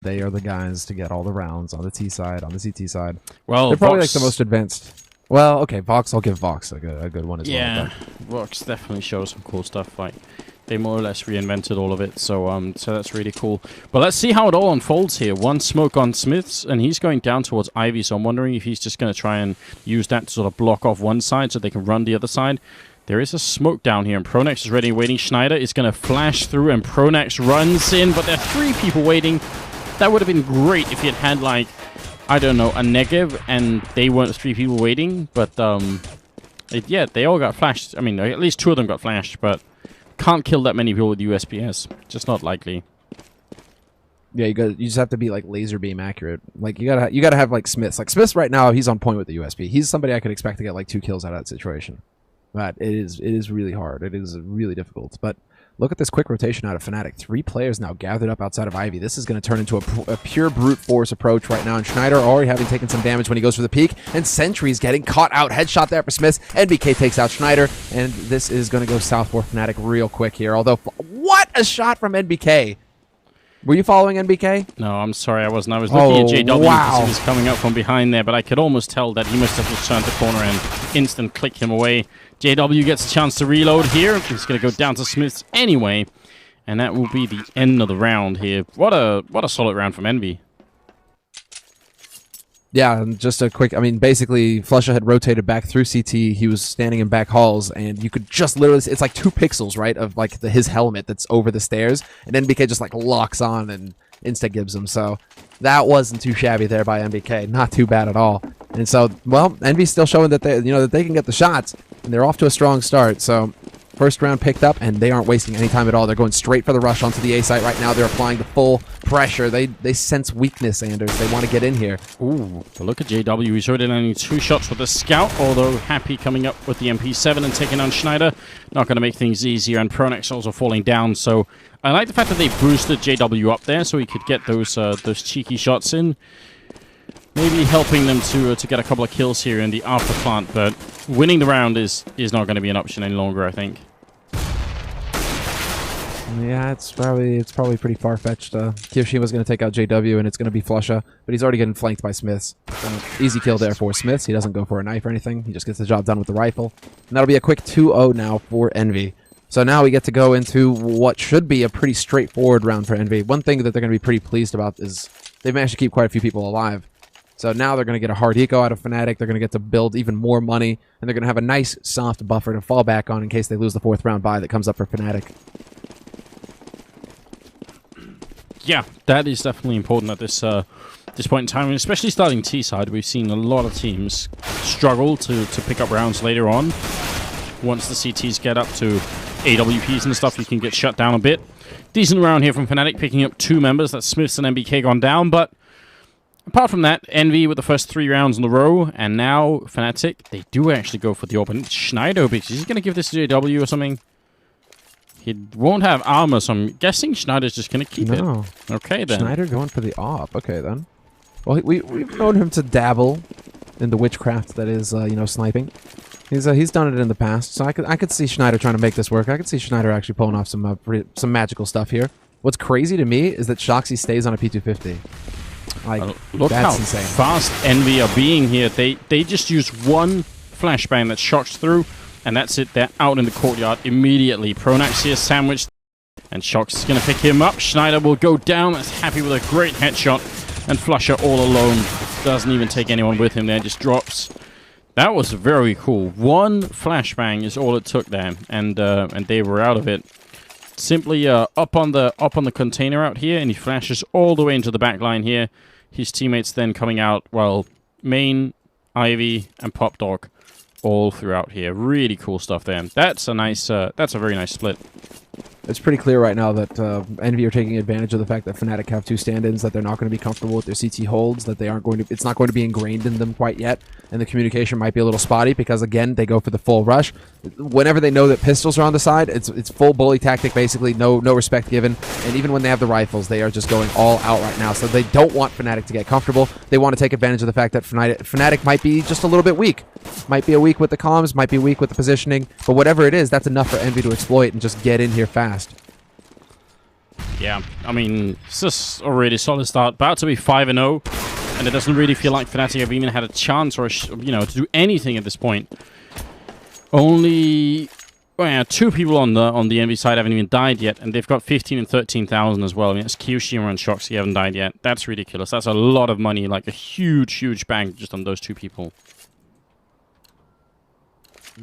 They are the guys to get all the rounds on the T side, on the CT side. Well, they're probably Vox, like the most advanced. Well, okay, Vox. I'll give Vox a good one as well. Yeah, Vox definitely shows some cool stuff. Like they more or less reinvented all of it. So so that's really cool. But let's see how it all unfolds here. One smoke on Smiths, and he's going down towards Ivy. So I'm wondering if he's just going to try and use that to sort of block off one side so they can run the other side. There is a smoke down here, and Pronex is ready and waiting. Schneider is going to flash through, and Pronex runs in, but there are 3 people waiting. That would have been great if he had had, like, I don't know, a negative, and they weren't 3 people waiting. But, yeah, they all got flashed. I mean, at least 2 of them got flashed, but can't kill that many people with USPS. Just not likely. Yeah, you just have to be like laser beam accurate. Like you gotta have like Smiths. Like Smiths right now, he's on point with the USP. He's somebody I could expect to get like 2 kills out of that situation. But it is really hard. It is really difficult. But look at this quick rotation out of Fnatic. 3 players now gathered up outside of Ivy. This is going to turn into a pure brute force approach right now. And Schneider already having taken some damage when he goes for the peak. And Sentry's getting caught out. Headshot there for Smiths. NBK takes out Schneider. And this is going to go south for Fnatic real quick here. Although, what a shot from NBK. Were you following NBK? No, I'm sorry, I wasn't. I was looking at JW wow. because he was coming up from behind there, but I could almost tell that he must have just turned the corner and instant click him away. JW gets a chance to reload here. He's going to go down to Smiths anyway, and that will be the end of the round here. What a solid round from Envy. Yeah, and just a quick, I mean, basically, Flusha had rotated back through CT. He was standing in back halls, and you could just literally, it's like 2 pixels, right, of like his helmet that's over the stairs, and NBK just like locks on and insta-gives him. So that wasn't too shabby there by NBK. Not too bad at all. And so, well, Envy's still showing that they can get the shots, and they're off to a strong start. So first round picked up, and they aren't wasting any time at all. They're going straight for the rush onto the A site right now. They're applying the full pressure. They sense weakness, Anders. They want to get in here. Ooh, but look at JW. He's already landing 2 shots with the Scout, although Happy coming up with the MP7 and taking on Schneider. Not going to make things easier, and Pronex also falling down. So I like the fact that they boosted JW up there so he could get those cheeky shots in. Maybe helping them to get a couple of kills here in the after plant, but winning the round is not going to be an option any longer, I think. Yeah, it's probably pretty far-fetched. Kiroshima's going to take out JW, and it's going to be Flusha, but he's already getting flanked by Smiths. Easy kill there for Smiths. He doesn't go for a knife or anything. He just gets the job done with the rifle. And that'll be a quick 2-0 now for Envy. So now we get to go into what should be a pretty straightforward round for Envy. One thing that they're going to be pretty pleased about is they've managed to keep quite a few people alive. So now they're going to get a hard eco out of Fnatic. They're going to get to build even more money, and they're going to have a nice, soft buffer to fall back on in case they lose the 4th round bye that comes up for Fnatic. Yeah, that is definitely important at this point in time, and especially starting T-side. We've seen a lot of teams struggle to pick up rounds later on. Once the CTs get up to AWPs and stuff, you can get shut down a bit. Decent round here from Fnatic, picking up 2 members. That's Smiths and NBK gone down, but apart from that, Envy with the first 3 rounds in a row, and now Fnatic, they do actually go for the open. Schneider, because he's going to give this to JW or something. He won't have armor, so I'm guessing Schneider's just going to keep it. Okay, then. Schneider going for the op. Okay, then. Well, we've known him to dabble in the witchcraft that is, sniping. He's done it in the past, so I could see Schneider trying to make this work. I could see Schneider actually pulling off some magical stuff here. What's crazy to me is that Shoxy stays on a P250. Like, look that's how insane. Fast Envy are being here. They just use one flashbang that shocks through, and that's it. They're out in the courtyard immediately. Pronax here sandwiched, and Shox is going to pick him up. Schneider will go down. That's Happy with a great headshot, and Flusha all alone. Doesn't even take anyone with him there, just drops. That was very cool. One flashbang is all it took there, and they were out of it. Simply up on the container out here, and he flashes all the way into the back line here. His teammates then coming out, well, Main, Ivy, and Pop Dog all throughout here. Really cool stuff there. That's a very nice split. It's pretty clear right now that Envy are taking advantage of the fact that Fnatic have 2 stand-ins, that they're not going to be comfortable with their CT holds, that it's not going to be ingrained in them quite yet, and the communication might be a little spotty because, again, they go for the full rush. Whenever they know that pistols are on the side, it's full bully tactic, basically, no respect given, and even when they have the rifles, they are just going all out right now, so they don't want Fnatic to get comfortable. They want to take advantage of the fact that Fnatic might be just a little bit weak. Might be weak with the comms, might be weak with the positioning, but whatever it is, that's enough for Envy to exploit and just get in here fast. Yeah, I mean, it's just a really solid start. About to be 5-0, and it doesn't really feel like Fnatic have even had a chance or, to do anything at this point. Only, well, yeah, 2 people on the EnVy side haven't even died yet, and they've got 15 and 13,000 as well. I mean, it's kioShiMa and Shoxy haven't died yet. That's ridiculous. That's a lot of money, like a huge, huge bank just on those 2 people.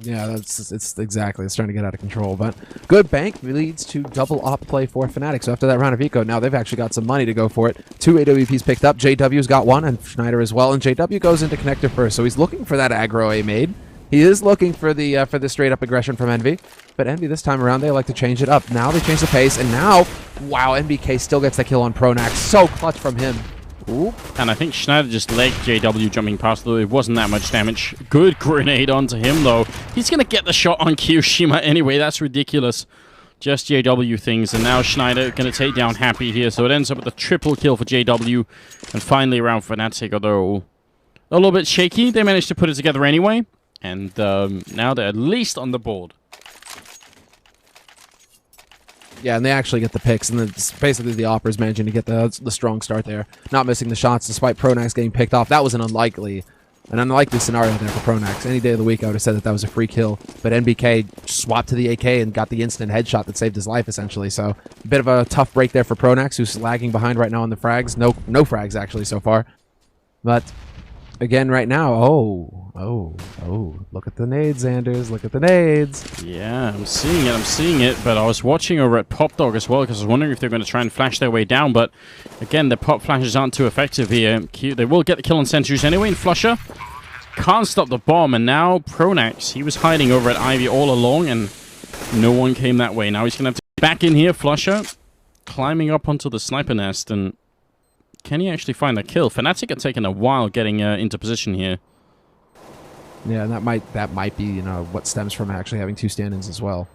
Yeah, it's exactly. It's starting to get out of control. But good bank leads to double op play for Fnatic. So after that round of eco, now they've actually got some money to go for it. 2 AWPs picked up. JW's got 1, and Schneider as well. And JW goes into connector first, so he's looking for that aggro A made. He is looking for the straight up aggression from EnVy. But EnVy this time around, they like to change it up. Now they change the pace, and now, wow, NBK still gets the kill on Pronax. So clutch from him. Ooh. And I think Schneider just legged JW jumping past, though it wasn't that much damage. Good grenade onto him, though. He's going to get the shot on kioShiMa anyway. That's ridiculous. Just JW things, and now Schneider going to take down Happy here. So it ends up with a triple kill for JW. And finally around Fnatic, although a little bit shaky, they managed to put it together anyway. And now they're at least on the board. Yeah, and they actually get the picks, and it's basically the Oppers managing to get the strong start there. Not missing the shots despite Pronax getting picked off. That was an unlikely scenario there for Pronax. Any day of the week, I would have said that was a free kill. But NBK swapped to the AK and got the instant headshot that saved his life, essentially. So a bit of a tough break there for Pronax, who's lagging behind right now on the frags. No frags, actually, so far. But again, right now, look at the nades, Anders. Look at the nades. Yeah, I'm seeing it. But I was watching over at PopDog as well, because I was wondering if they're going to try and flash their way down. But again, the pop flashes aren't too effective here. They will get the kill on Sentries anyway, and Flusher can't stop the bomb. And now Pronax, he was hiding over at Ivy all along, and no one came that way. Now he's going to have to back in here. Flusher climbing up onto the sniper nest, and can he actually find the kill? Fnatic are taking a while getting into position here. Yeah, and that might be what stems from actually having 2 stand-ins as well.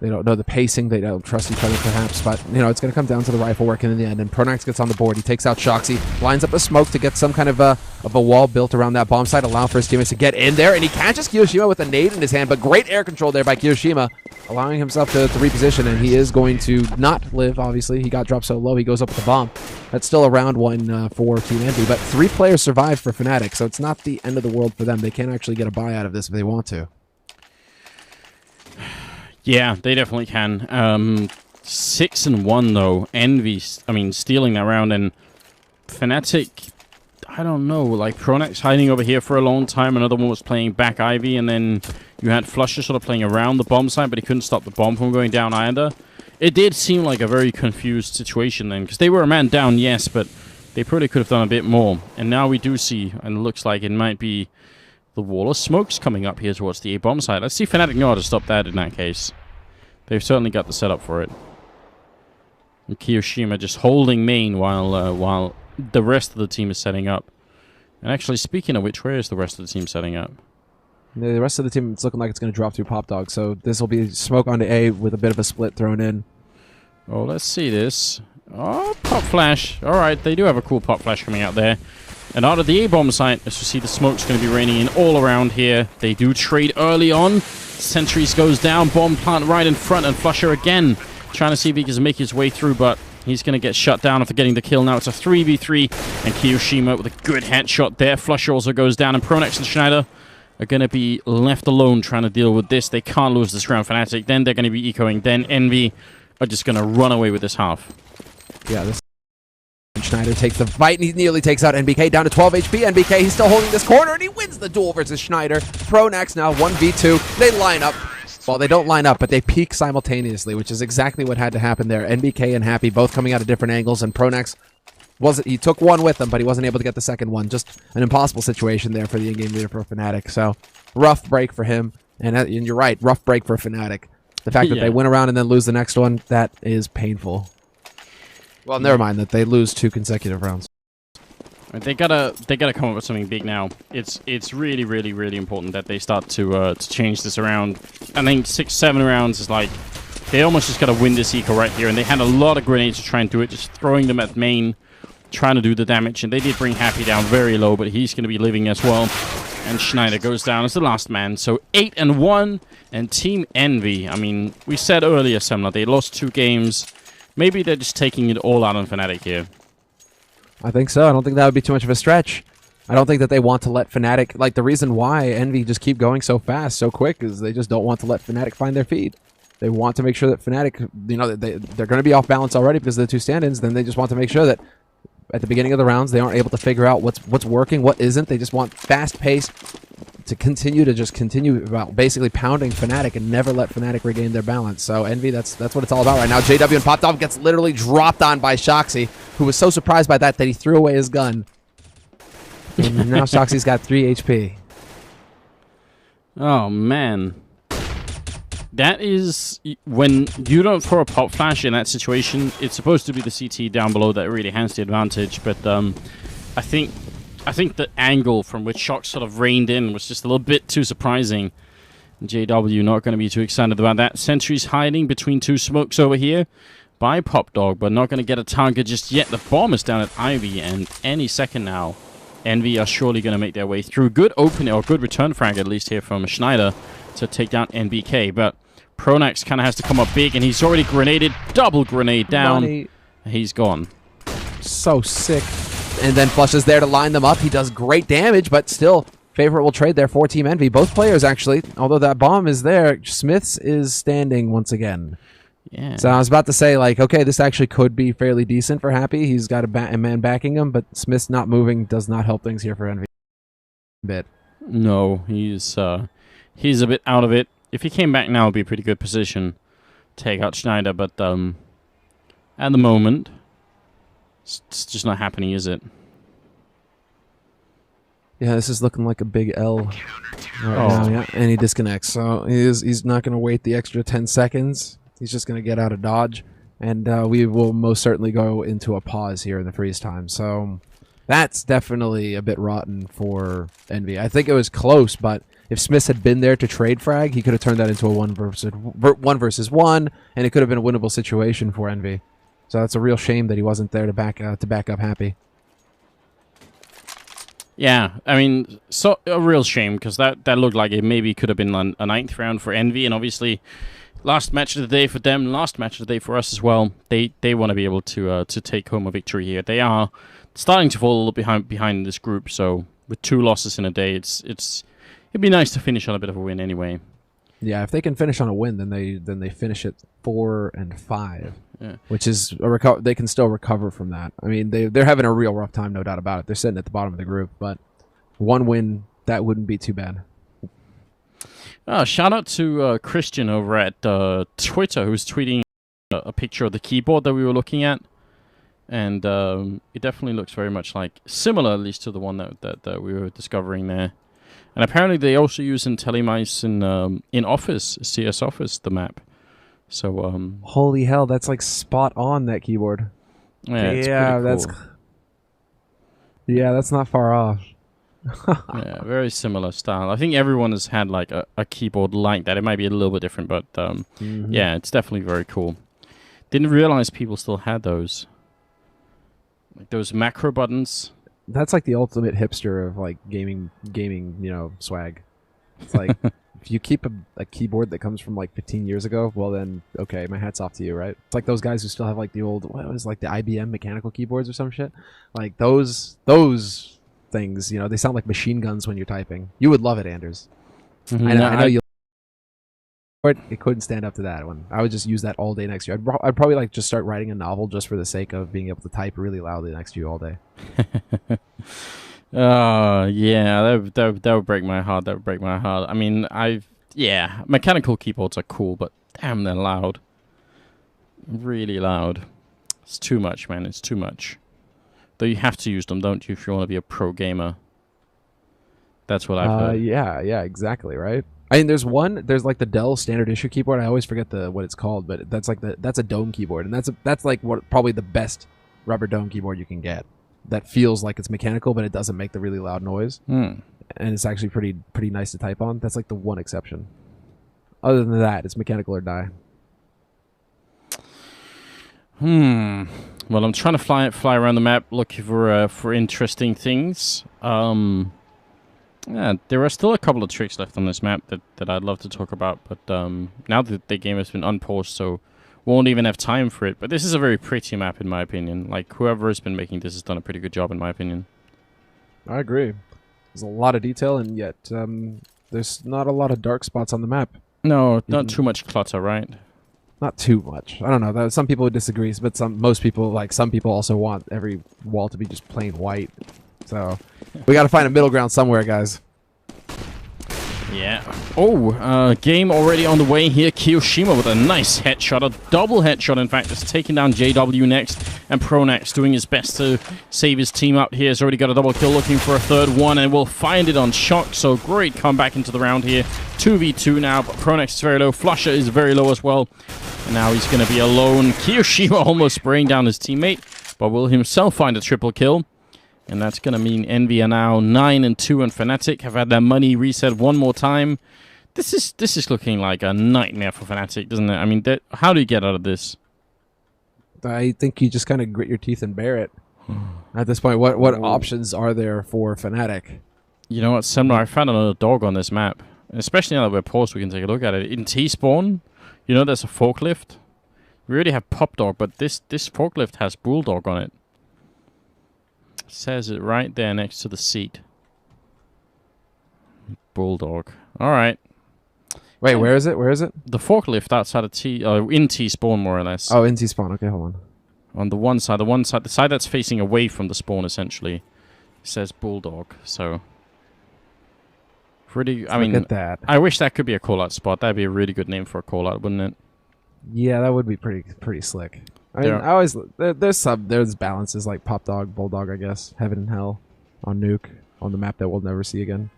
They don't know the pacing. They don't trust each other, perhaps. But it's going to come down to the rifle working in the end. And Pronax gets on the board. He takes out Shoxy, lines up a smoke to get some kind of a wall built around that bomb site, allowing for his teammates to get in there. And he catches kioShiMa with a nade in his hand. But great air control there by kioShiMa, allowing himself to reposition. And he is going to not live, obviously. He got dropped so low, he goes up with the bomb. That's still a round 1 for Team EnVy. But 3 players survived for Fnatic, so it's not the end of the world for them. They can actually get a buy out of this if they want to. Yeah, they definitely can. 6-1 though. EnVy, stealing that round, and Fnatic, I don't know, like Pronax hiding over here for a long time. Another one was playing back Ivy, and then you had Flusher sort of playing around the bomb site, but he couldn't stop the bomb from going down either. It did seem like a very confused situation then, because they were a man down, yes, but they probably could have done a bit more. And now we do see, and it looks like it might be the wall of smokes coming up here towards the A-bomb site. Let's see if Fnatic know how to stop that in that case. They've certainly got the setup for it. And kioShiMa just holding main while the rest of the team is setting up. And actually, speaking of which, where is the rest of the team setting up? Yeah, the rest of the team, it's looking like it's going to drop through PopDog. So this will be smoke onto A with a bit of a split thrown in. Oh, let's see this. Oh, pop flash. All right, they do have a cool pop flash coming out there. And out of the A-bomb site, as you see, the smoke's going to be raining in all around here. They do trade early on. Sentries goes down, bomb plant right in front, and Flusher again trying to see if he can make his way through, but he's going to get shut down after getting the kill. Now it's a 3v3, and kioShiMa with a good headshot there. Flusher also goes down, and Pronax and Schneider are going to be left alone trying to deal with this. They can't lose this round. Fnatic, then they're going to be ecoing, then EnVy are just going to run away with this half. Yeah, this Schneider takes the fight, and he nearly takes out NBK down to 12 HP. NBK, he's still holding this corner, and he wins the duel versus Schneider. Pronax now 1v2. They line up. Well, they don't line up, but they peak simultaneously, which is exactly what had to happen there. NBK and Happy both coming out of different angles, and Pronax he took one with them, but he wasn't able to get the second one. Just an impossible situation there for the in-game leader for Fnatic. So, rough break for him. And you're right, rough break for Fnatic. The fact that they win around and then lose the next one, that is painful. Well, never mind that they lose 2 consecutive rounds. They gotta come up with something big now. It's really, really, really important that they start to change this around. I think 6-7 rounds is like they almost just gotta win this eco right here, and they had a lot of grenades to try and do it, just throwing them at main, trying to do the damage, and they did bring Happy down very low, but he's gonna be living as well. And Schneider goes down as the last man. So 8-1, and Team EnVy. I mean, we said earlier, Semler, they lost 2 games. maybe they're just taking it all out on Fnatic here. I think so. I don't think that would be too much of a stretch. I don't think that they want to let Fnatic... Like, the reason why Envy just keep going so fast, so quick, is they just don't want to let Fnatic find their feed. They want to make sure that Fnatic, you know, they're going to be off balance already because of the two stand-ins. Then they just want to make sure that at the beginning of the rounds, they aren't able to figure out what's working, what isn't. They just want fast pace to continue about basically pounding Fnatic and never let Fnatic regain their balance. So Envy, that's what it's all about right now. JW and Popped Off gets literally dropped on by Shoxy, who was so surprised by that he threw away his gun. And now Shoxy's got 3 HP. Oh, man. That is... When you don't throw a pop flash in that situation, it's supposed to be the CT down below that really has the advantage, but I think the angle from which Shock sort of reined in was just a little bit too surprising. JW not going to be too excited about that. Sentry's hiding between two smokes over here by Pop Dog, but not going to get a target just yet. The bomb is down at Ivy, and any second now, Envy are surely going to make their way through. Good opening, or good return frag at least here from Schneider to take down NBK, but Pronax kind of has to come up big, and he's already grenaded. Double grenade down. Money. He's gone. So sick. And then Flush is there to line them up. He does great damage, but still favorable trade there for Team Envy. Both players, actually, although that bomb is there, Smiths is standing once again. Yeah. So I was about to say, like, okay, this actually could be fairly decent for Happy. He's got a man backing him, but Smith's not moving does not help things here for Envy a bit. No, he's a bit out of it. If he came back now, it would be a pretty good position. Take out Schneider, but at the moment, it's just not happening, is it? Yeah, this is looking like a big L right now, yeah. And he disconnects. So he's not going to wait the extra 10 seconds. He's just going to get out of dodge. And we will most certainly go into a pause here in the freeze time. So that's definitely a bit rotten for Envy. I think it was close, but if Smith had been there to trade frag, he could have turned that into a one versus one, and it could have been a winnable situation for Envy. So that's a real shame that he wasn't there to back up Happy. Yeah, I mean, so a real shame, because that looked like it maybe could have been a 9th round for Envy, and obviously last match of the day for them, last match of the day for us as well. They want to be able to take home a victory here. They are starting to fall a little behind this group, so with 2 losses in a day, it'd be nice to finish on a bit of a win anyway. Yeah, if they can finish on a win, then they finish at 4 and 5, yeah. Which is they can still recover from that. I mean, they're having a real rough time, no doubt about it. They're sitting at the bottom of the group, but 1 win, that wouldn't be too bad. Shout out to Christian over at Twitter, who's tweeting a picture of the keyboard that we were looking at, and it definitely looks very much like similar, at least to the one that we were discovering there. And apparently they also use IntelliMice in Office, CS Office, the map. So holy hell, that's like spot on, that keyboard. Yeah, it's pretty cool. That's not far off. Yeah, very similar style. I think everyone has had like a keyboard like that. It might be a little bit different, but yeah, it's definitely very cool. Didn't realize people still had those. Like those macro buttons. That's like the ultimate hipster of like gaming, swag. It's like if you keep a keyboard that comes from like 15 years ago, well then, okay, my hat's off to you, right? It's like those guys who still have like the old, what was like the IBM mechanical keyboards or some shit. Like those things, they sound like machine guns when you're typing. You would love it, Anders. I know you. It couldn't stand up to that one. I would just use that all day next to you. I'd probably like just start writing a novel just for the sake of being able to type really loudly next to you all day. Yeah, that would break my heart. That would break my heart. I mean, mechanical keyboards are cool, but damn, they're loud. Really loud. It's too much, man. It's too much. Though you have to use them, don't you, if you want to be a pro gamer? That's what I've heard. Yeah, exactly, right? I mean, there's like the Dell standard issue keyboard. I always forget what it's called, but that's a dome keyboard, and that's like probably the best rubber dome keyboard you can get. That feels like it's mechanical, but it doesn't make the really loud noise, and it's actually pretty nice to type on. That's like the one exception. Other than that, it's mechanical or die. Well, I'm trying to fly around the map looking for interesting things. Yeah, there are still a couple of tricks left on this map that I'd love to talk about, but now that the game has been unpaused, so won't even have time for it. But this is a very pretty map, in my opinion. Like, whoever has been making this has done a pretty good job, in my opinion. I agree. There's a lot of detail, and yet there's not a lot of dark spots on the map. No, not too much clutter, right? Not too much. I don't know. Some people would disagree, but most people, like some people, also want every wall to be just plain white. So we got to find a middle ground somewhere, guys. Yeah. Oh, game already on the way here. Kiyoshima with a nice headshot, a double headshot, in fact, just taking down JW next. And Pronax doing his best to save his team out here. He's already got a double kill, looking for a third one, and will find it on Shock. So great comeback into the round here. 2v2 now, but Pronax is very low. Flusher is very low as well. And now he's going to be alone. Kiyoshima almost spraying down his teammate, but will himself find a triple kill. And that's going to mean Envy are now 9-2, and Fnatic have had their money reset one more time. This is looking like a nightmare for Fnatic, doesn't it? I mean, how do you get out of this? I think you just kind of grit your teeth and bear it. At this point, what options are there for Fnatic? You know what, Semler, I found another dog on this map. Especially now that we're paused, we can take a look at it. In T-spawn, you know there's a forklift. We already have Pop Dog, but this forklift has Bulldog on it. Says it right there next to the seat. Bulldog. All right. Wait, where is it? Where is it? The forklift outside of in T-spawn, more or less. Oh, in T-spawn. Okay, hold on. On the one side, the side that's facing away from the spawn, essentially, it says Bulldog. So, pretty. I mean, look at that. I wish that could be a call-out spot. That'd be a really good name for a call-out, wouldn't it? Yeah, that would be pretty slick. I mean, there's balances like Pop Dog, Bulldog, I guess, Heaven and Hell, on Nuke, on the map that we'll never see again.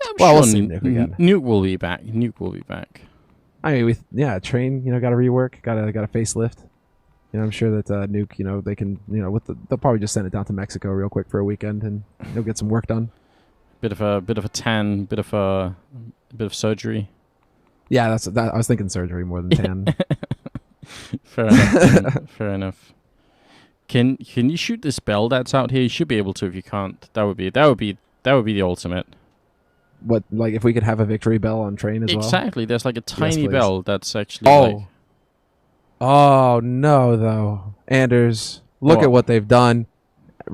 Yeah, well, sure we'll see Nuke again. Nuke will be back. Nuke will be back. I mean, Train, got to rework, got a facelift. I'm sure that Nuke, they can, they'll probably just send it down to Mexico real quick for a weekend, and they'll get some work done. Bit of a tan, bit of surgery. Yeah, I was thinking surgery more than tan. Fair enough. Fair enough. Can you shoot this bell that's out here? You should be able to. If you can't, that would be the ultimate. What, like if we could have a victory bell on Train as well? Exactly. There's like a tiny Yes, bell that's actually. Oh no, though, Anders, look at what they've done.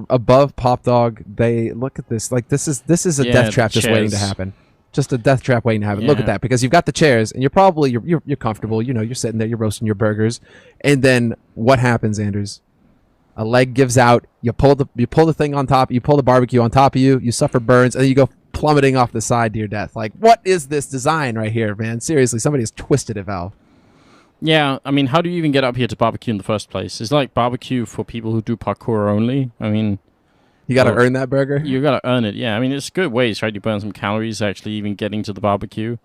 Above Pop Dog, look at this. Like this is a death trap just waiting to happen. Just a death trap waiting to happen. Yeah. Look at that, because you've got the chairs, and you're comfortable. You're sitting there, you're roasting your burgers, and then what happens, Anders? A leg gives out. You pull the thing on top. You pull the barbecue on top of you. You suffer burns, and then you go plummeting off the side to your death. Like, what is this design right here, man? Seriously, somebody has twisted it, Valve. Yeah, I mean, how do you even get up here to barbecue in the first place? It's like barbecue for people who do parkour only. I mean, you got to earn that burger. You got to earn it. Yeah, I mean, it's good ways, right? You burn some calories actually even getting to the barbecue.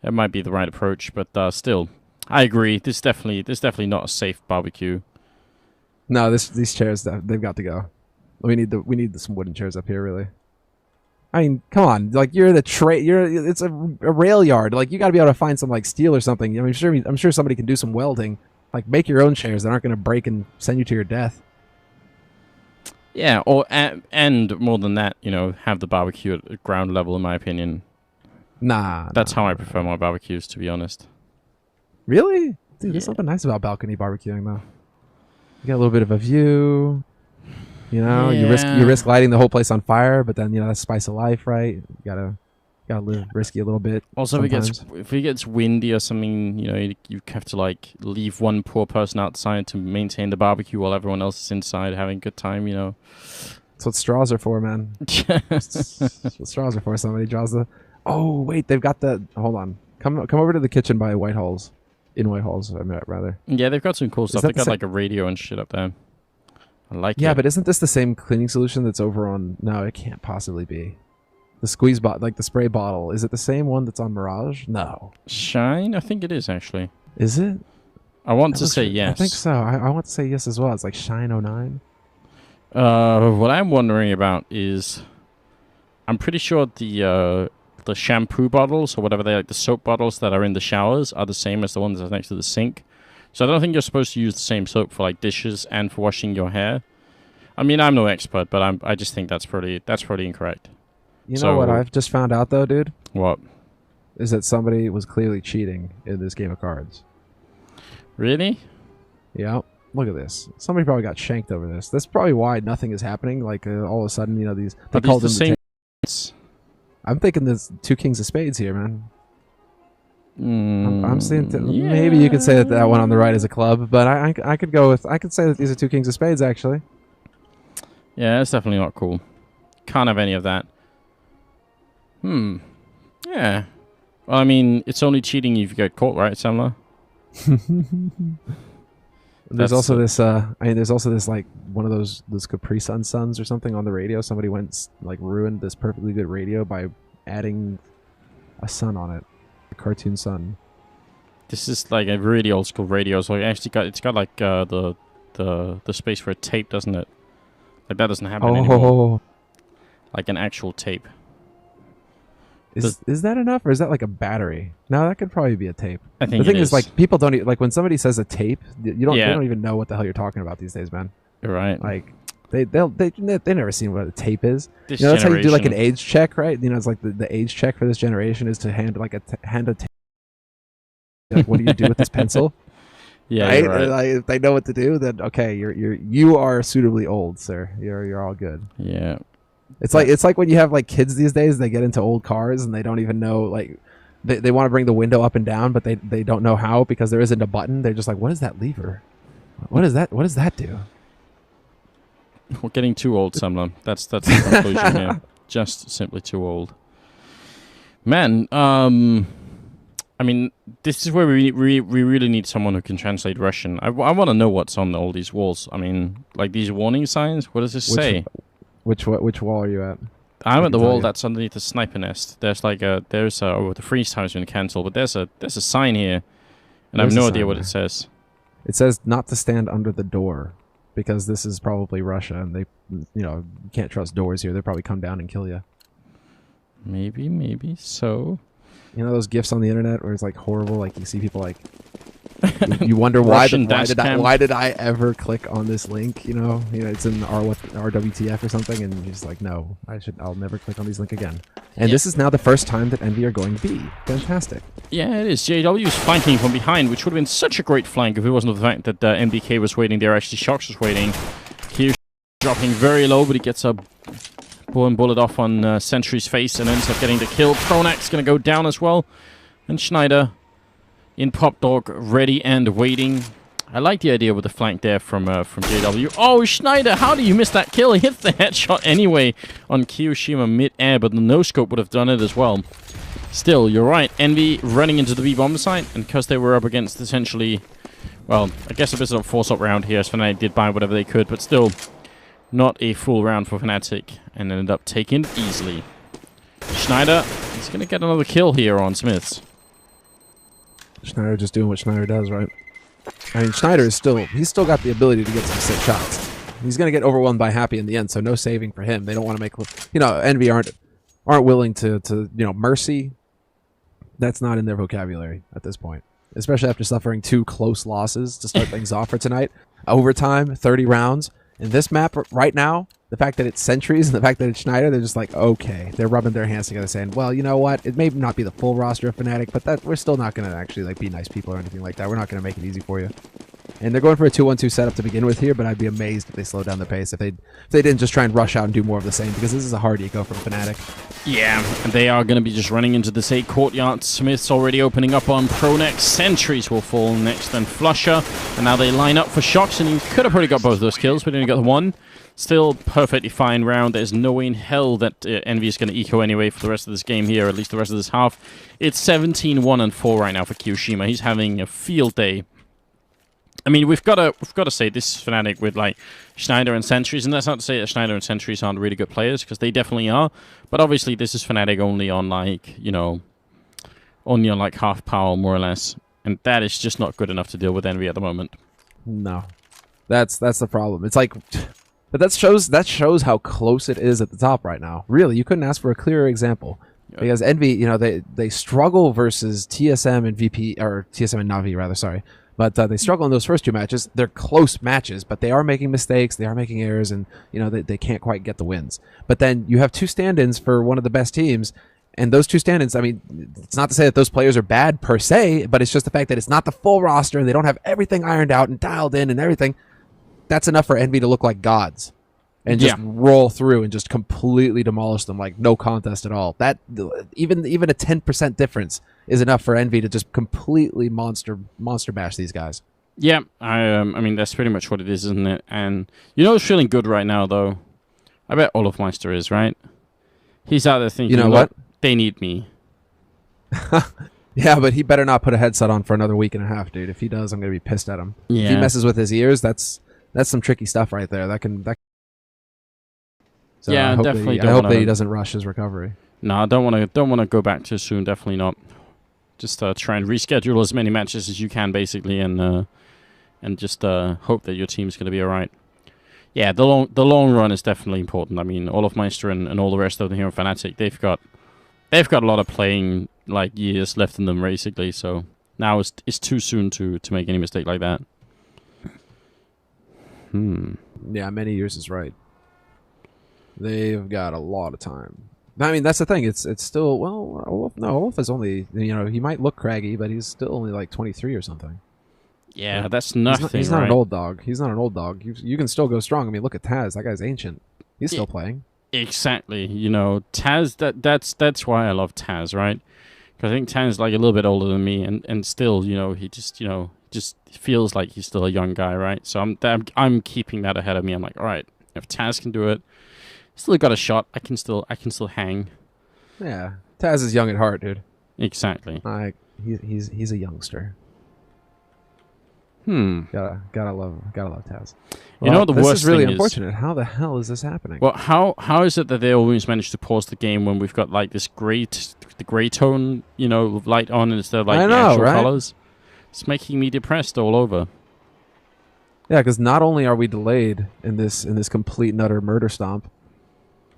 That might be the right approach, but still, I agree. This is definitely not a safe barbecue. No, these chairs, they've got to go. We need some wooden chairs up here, really. I mean, come on, like you're in it's a rail yard. Like you got to be able to find some like steel or something. I mean, I'm sure somebody can do some welding. Like make your own chairs that aren't going to break and send you to your death. Yeah, or and more than that, have the barbecue at ground level. In my opinion, that's how I prefer my barbecues, to be honest. Really, dude, there's something nice about balcony barbecuing, though. You got a little bit of a view. You risk lighting the whole place on fire, but then that's spice of life, right? You gotta live risky a little bit. Also, if it gets windy or something, you have to like leave one poor person outside to maintain the barbecue while everyone else is inside having a good time. That's what straws are for, man. That's what straws are for. Somebody draws the. Oh wait, they've got the. Hold on, come over to the kitchen by Whitehall's. In Whitehall's, rather. Yeah, they've got some cool stuff. They've got like a radio and shit up there. I like it. Yeah, but isn't this the same cleaning solution that's over on... No, it can't possibly be. The squeeze bottle, like the spray bottle. Is it the same one that's on Mirage? No. Shine? I think it is, actually. Is it? I want to say yes. I think so. I want to say yes as well. It's like Shine 09. What I'm wondering about is... I'm pretty sure the shampoo bottles, or whatever they like, the soap bottles that are in the showers are the same as the ones that are next to the sink. So I don't think you're supposed to use the same soap for like dishes and for washing your hair. I mean, I'm no expert, but I just think that's pretty incorrect. You know what I've just found out though, dude? What? Is that somebody was clearly cheating in this game of cards. Really? Yeah. Look at this. Somebody probably got shanked over this. That's probably why nothing is happening. Like all of a sudden, you know, they called them the same. I'm thinking there's 2 kings of spades here, man. I'm saying maybe you could say that one on the right is a club, but I could go with, I could say that these are 2 kings of spades actually. Yeah, that's definitely not cool. Can't have any of that. Yeah. Well, I mean, it's only cheating if you get caught, right, Samla? There's also this. There's also this like one of those Capri Sun Suns or something on the radio. Somebody went like ruined this perfectly good radio by adding a sun on it, a cartoon sun. This is like a really old school radio. So it's got like the space for a tape, doesn't it? Like that doesn't happen anymore. Like an actual tape. Is that enough, or is that like a battery? No, that could probably be a tape. I think the thing is, like, people don't like when somebody says a tape. They don't even know what the hell you're talking about these days, man. You're right. Like they never seen what a tape is. That's how you do like an age check, right? You know, it's like the age check for this generation is to hand a tape. Like, what do you do with this pencil? Yeah, right? Right. Like, if they know what to do, then okay, you are suitably old, sir. You're all good. Yeah. It's like when you have like kids these days, they get into old cars and they don't even know, like they want to bring the window up and down, but they don't know how because there isn't a button. They're just like, what is that lever? What does that do? We're getting too old, Samla. That's the conclusion here. Just simply too old. Man, I mean, this is where we really need someone who can translate Russian. I want to know what's on all these walls. I mean, like these warning signs. What does this say? Which wall are you at? I'm at the wall that's underneath the sniper nest. There's like the freeze time's been cancelled, but there's a sign here, and I have no idea what it says. It says not to stand under the door, because this is probably Russia, and they, you can't trust doors here. They'll probably come down and kill you. Maybe so. You know those GIFs on the internet where it's like horrible, like you see people like you wonder why did I ever click on this link? You know, it's in RWTF or something, and you're just like, no, I'll never click on these links again. And this is now the first time that Envy are going B. Fantastic. Yeah, it is. JW is flanking from behind, which would have been such a great flank if it wasn't for the fact that MBK was waiting there. Actually, Shox was waiting. Here, dropping very low, but he gets a bullet off on Sentry's face and ends up getting the kill. Pronak's going to go down as well, and Schneider in Pop Dog, ready and waiting. I like the idea with the flank there from JW. Oh, Schneider, how do you miss that kill? He hits the headshot anyway on Kiyoshima mid-air, but the no-scope would have done it as well. Still, you're right. Envy running into the B-bomb site, and because they were up against essentially, well, I guess a bit of a force-up round here, as Fnatic did buy whatever they could, but still not a full round for Fnatic, and ended up taking it easily. Schneider is going to get another kill here on Smiths. Schneider just doing what Schneider does, right? I mean, Schneider is he's still got the ability to get some sick shots. He's going to get overwhelmed by Happy in the end, so no saving for him. They don't want to make, Envy aren't willing to mercy. That's not in their vocabulary at this point, especially after suffering 2 close losses to start things off for tonight. Overtime, 30 rounds. In this map right now, the fact that it's Sentries and the fact that it's Schneider, they're just like, okay. They're rubbing their hands together saying, well, you know what? It may not be the full roster of Fnatic, but we're still not going to actually like be nice people or anything like that. We're not going to make it easy for you. And they're going for a 2-1-2 setup to begin with here, but I'd be amazed if they slow down the pace, if they didn't just try and rush out and do more of the same, because this is a hard eco from Fnatic. Yeah, and they are going to be just running into this 8 courtyard. Smith's already opening up on Pronex. Sentries will fall next, then Flusher. And now they line up for Shox, and he could have probably got both of those kills, but only got the one. Still perfectly fine round. There's no way in hell that Envy is going to eco anyway for the rest of this game here, at least the rest of this half. It's 17-1-4 right now for Kiyoshima. He's having a field day. I mean, we've got to say this is Fnatic with like Schneider and Sentries, and that's not to say that Schneider and Sentries aren't really good players, because they definitely are. But obviously, this is Fnatic only on like only on like half power more or less, and that is just not good enough to deal with Envy at the moment. No, that's the problem. It's like, but that shows how close it is at the top right now. Really, you couldn't ask for a clearer example. Because Envy, they struggle versus TSM and VP, or TSM and Na'Vi rather. Sorry. But they struggle in those first 2 matches. They're close matches, but they are making mistakes. They are making errors, and they can't quite get the wins. But then you have 2 stand-ins for one of the best teams, And those two stand-ins, I mean, it's not to say that those players are bad per se, but it's just the fact that it's not the full roster and they don't have everything ironed out and dialed in and everything. That's enough for Envy to look like gods and just roll through and just completely demolish them like no contest at all. That even a 10% difference is enough for Envy to just completely monster bash these guys. Yeah, I mean, that's pretty much what it is, isn't it? And you know who's feeling good right now, though? I bet Olofmeister is, right? He's out there thinking, you know what? They need me. Yeah, but he better not put a headset on for another week and a half, dude. If he does, I'm going to be pissed at him. Yeah. If he messes with his ears, that's some tricky stuff right there. So yeah, I hope definitely. I hope that he doesn't rush his recovery. No, I don't want to go back too soon. Definitely not. Just try and reschedule as many matches as you can, basically, and just hope that your team's going to be all right. Yeah, the long run is definitely important. I mean, Olofmeister and all the rest of them here in Fnatic, they've got a lot of playing like years left in them, basically. So now it's too soon to make any mistake like that. Yeah, many years is right. They've got a lot of time. I mean, that's the thing. It's still, well, Olaf is only, he might look craggy, but he's still only like 23 or something. Yeah, that's nothing. He's not an old dog. He's not an old dog. You can still go strong. I mean, look at Taz. That guy's ancient. He's still playing. Exactly. Taz. That's why I love Taz, right? Because I think Taz is like a little bit older than me, and still, he just feels like he's still a young guy, right? So I'm keeping that ahead of me. I'm like, all right, if Taz can do it, still got a shot. I can still hang. Yeah, Taz is young at heart, dude. Exactly. He's a youngster. Gotta love Taz. Well, the worst this is really thing unfortunate. How the hell is this happening? Well, how is it that they always manage to pause the game when we've got like the gray tone, light on instead of like the actual colors? It's making me depressed all over. Yeah, because not only are we delayed in this complete and utter murder stomp,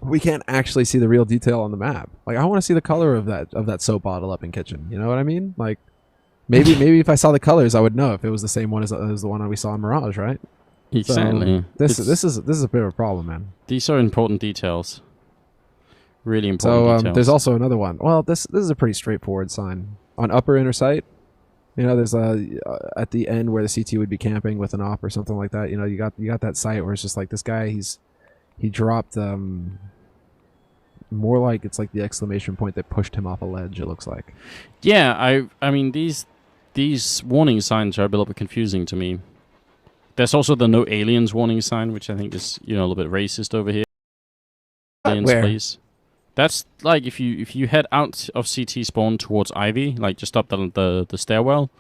we can't actually see the real detail on the map. Like, I want to see the color of that soap bottle up in kitchen. You know what I mean? Like, maybe if I saw the colors, I would know if it was the same one as the one we saw in Mirage, right? Exactly. So this is a bit of a problem, man. These are important details. Really important details. There's also another one. Well, this is a pretty straightforward sign on upper inner sight. There's at the end where the CT would be camping with an op or something like that. You got that sight where it's just like this guy. He dropped more like it's like the exclamation point that pushed him off a ledge. It looks like. Yeah, I mean these warning signs are a little bit confusing to me. There's also the no aliens warning sign, which I think is a little bit racist over here. Aliens, where? please. That's like if you head out of CT spawn towards Ivy, like just up the stairwell,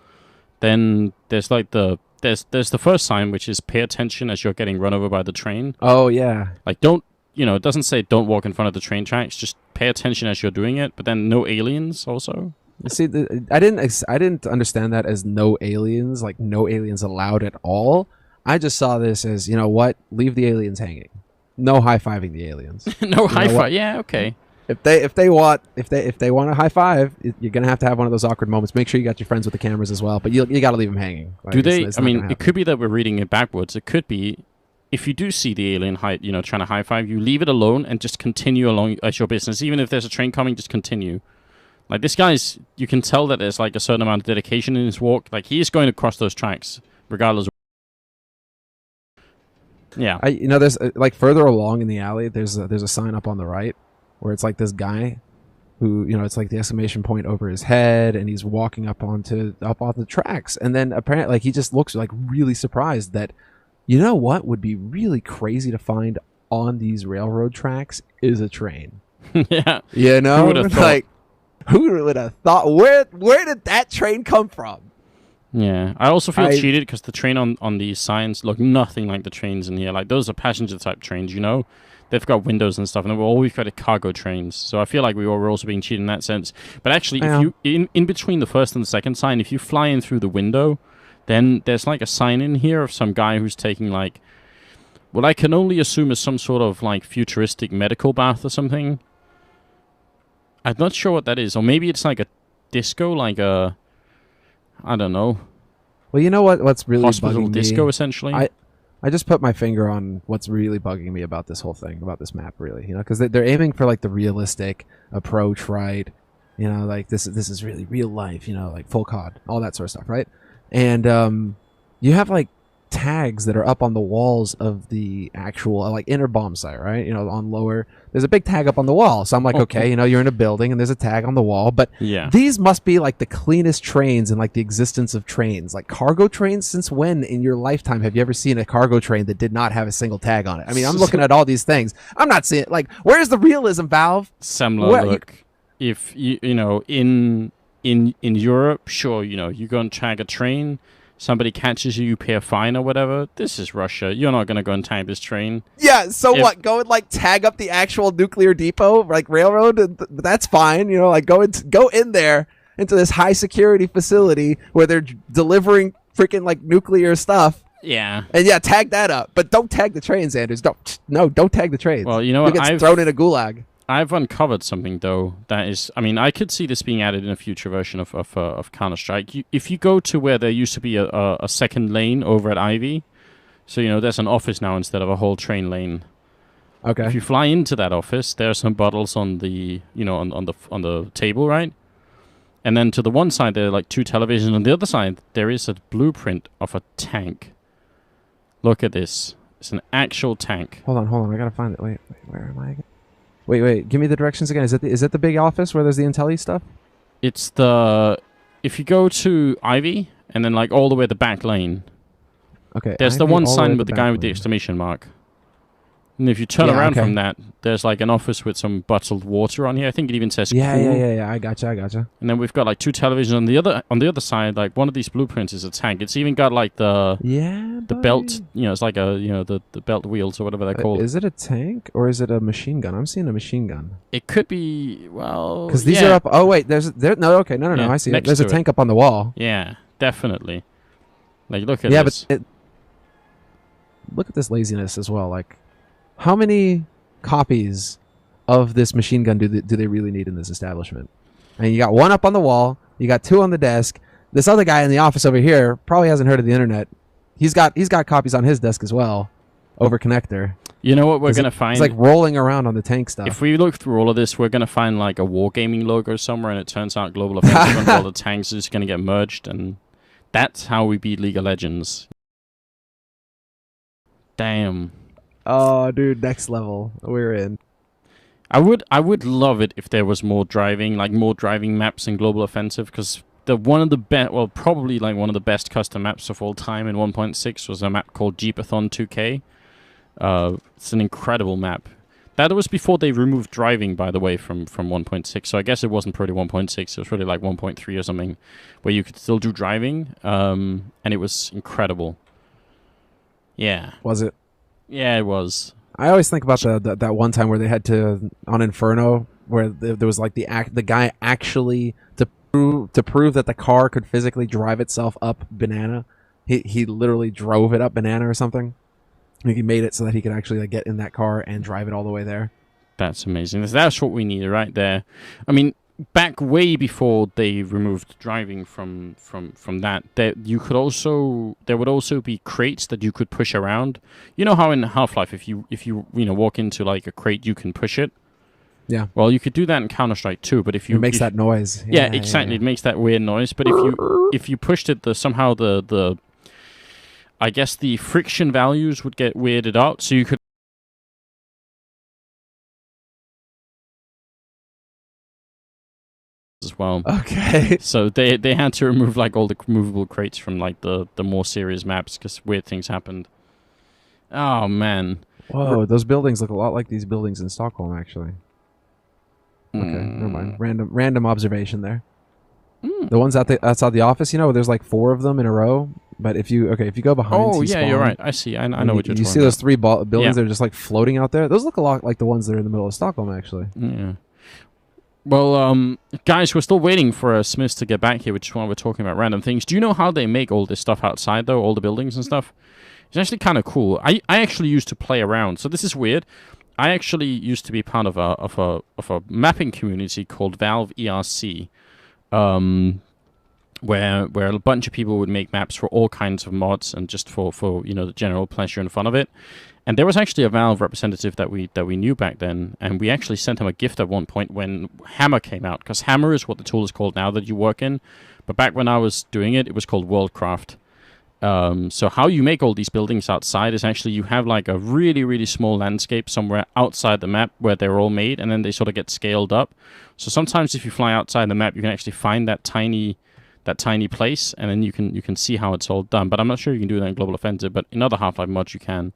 then there's like there's the first sign, which is pay attention as you're getting run over by the train. Oh yeah. Like don't it doesn't say don't walk in front of the train tracks, just pay attention as you're doing it. But then no aliens also. See, I didn't understand that as no aliens, like no aliens allowed at all. I just saw this as, leave the aliens hanging. No high-fiving the aliens. No high-five. Yeah, okay. If they want a high five, you're gonna have to have one of those awkward moments. Make sure you got your friends with the cameras as well, but you got to leave them hanging. Like, do they? I mean, it could be that we're reading it backwards. It could be if you do see the alien trying to high five, you leave it alone and just continue along as your business. Even if there's a train coming, just continue. Like this guy's, you can tell that there's like a certain amount of dedication in his walk. Like he is going to cross those tracks regardless. Yeah, there's like further along in the alley. There's a sign up on the right where it's like this guy who, it's like the exclamation point over his head, and he's walking up on the tracks, and then apparently like he just looks like really surprised that, what would be really crazy to find on these railroad tracks is a train. Yeah, who would have thought? Like, who would have thought? Where did that train come from? Yeah, I also feel cheated because the train on these signs look nothing like the trains in here. Like those are passenger type trains, They've got windows and stuff, and we've got cargo trains. So I feel like we were also being cheated in that sense. But actually, if you in between the first and the second sign, if you fly in through the window, then there's like a sign in here of some guy who's taking like, what I can only assume is some sort of like futuristic medical bath or something. I'm not sure what that is, or maybe it's like a disco, like a, I don't know. Well, you know what's really hospital bugging disco me? essentially. I just put my finger on what's really bugging me about this whole thing, about this map, really. You know, because they're aiming for like the realistic approach, right? You know, like this is really real life. You know, like full COD, all that sort of stuff, right? And you have like tags that are up on the walls of the actual like inner bomb site, right? You know, on lower, there's a big tag up on the wall. So I'm like, okay, you know, you're in a building and there's a tag on the wall, but these must be like the cleanest trains in like the existence of trains, like cargo trains. Since when in your lifetime have you ever seen a cargo train that did not have a single tag on it? I mean, I'm looking at all these things. I'm not seeing like, where's the realism, Valve? Similar look. If you know, in Europe, sure, you know, you go and tag a train. Somebody catches you, you pay a fine or whatever. This is Russia. You're not going to go and tag this train. Yeah, so what? Go and like tag up the actual nuclear depot, like railroad? That's fine. You know, like go in there into this high security facility where they're delivering freaking like nuclear stuff. Yeah. And yeah, tag that up. But don't tag the trains, Anders. Don't tag the trains. Well, you know what? You get thrown in a gulag. I've uncovered something, though, that is... I mean, I could see this being added in a future version of Counter-Strike. If you go to where there used to be a second lane over at Ivy, so, you know, there's an office now instead of a whole train lane. Okay. If you fly into that office, there are some bottles on the, you know, on the table, right? And then to the one side, there are, like, 2 televisions. On the other side, there is a blueprint of a tank. Look at this. It's an actual tank. Hold on. I gotta find it. Wait, where am I again? Wait. Give me the directions again. Is that the big office where there's the Intelli stuff? It's the... If you go to Ivy, and then like all the way to the back lane, okay, there's the one sign with the guy with the exclamation mark. And if you turn around from that, there's like an office with some bottled water on here. I think it even says cool. Yeah. I gotcha. And then we've got like 2 televisions on the other side. Like one of these blueprints is a tank. It's even got like the belt. You know, it's like a the belt wheels or whatever they're called. Is it a tank or is it a machine gun? I'm seeing a machine gun. It could be because these are up. Oh wait, no. I see it. There's a tank up on the wall. Yeah, definitely. Like look at this. But look at this laziness as well. Like. How many copies of this machine gun do they really need in this establishment? And you got 1 up on the wall, you got 2 on the desk. This other guy in the office over here probably hasn't heard of the internet. He's got copies on his desk as well, over connector. You know what we're gonna find? It's like rolling around on the tank stuff. If we look through all of this, we're gonna find like a wargaming logo somewhere, and it turns out Global Offensive and all the tanks are just gonna get merged, and that's how we beat League of Legends. Damn. Oh, dude, next level. We're in. I would love it if there was more driving maps in Global Offensive, because probably like one of the best custom maps of all time in 1.6 was a map called Jeepathon 2K. It's an incredible map. That was before they removed driving, by the way, from 1.6. So I guess it wasn't probably 1.6. It was really like 1.3 or something, where you could still do driving, and it was incredible. Yeah. Was it? Yeah, it was. I always think about that one time where they had to on Inferno, where there was like the guy actually to prove that the car could physically drive itself up Banana. He literally drove it up Banana or something. He made it so that he could actually like get in that car and drive it all the way there. That's amazing. That's what we need right there. I mean, back way before they removed driving from that, there would also be crates that you could push around. You know how in Half-Life, if you walk into like a crate, you can push it. Yeah. Well, you could do that in Counter-Strike too, but it makes that noise. Yeah, exactly. It makes that weird noise. But if you pushed it, somehow the I guess the friction values would get weirded out, so you could. As well. Okay. So they had to remove like all the movable crates from like the more serious maps because weird things happened. Oh man. Whoa, those buildings look a lot like these buildings in Stockholm actually. Okay, never mind. Random observation there. The ones outside the office, there's like 4 of them in a row. But if you go behind, oh yeah, you're right. I see. I know what you're talking about. You see those 3 buildings that are just like floating out there. Those look a lot like the ones that are in the middle of Stockholm actually. Yeah. Well, guys, we're still waiting for Smiths to get back here, which is why we're talking about random things. Do you know how they make all this stuff outside, though? All the buildings and stuff? It's actually kind of cool. I actually used to play around, so this is weird. I actually used to be part of a mapping community called Valve ERC. where a bunch of people would make maps for all kinds of mods and just for the general pleasure and fun of it. And there was actually a Valve representative that we knew back then, and we actually sent him a gift at one point when Hammer came out, because Hammer is what the tool is called now that you work in. But back when I was doing it, it was called Worldcraft. So how you make all these buildings outside is actually you have like a really, really small landscape somewhere outside the map where they're all made, and then they sort of get scaled up. So sometimes if you fly outside the map, you can actually find that tiny place, and then you can see how it's all done. But I'm not sure you can do that in Global Offensive, but in other Half-Life mods you can.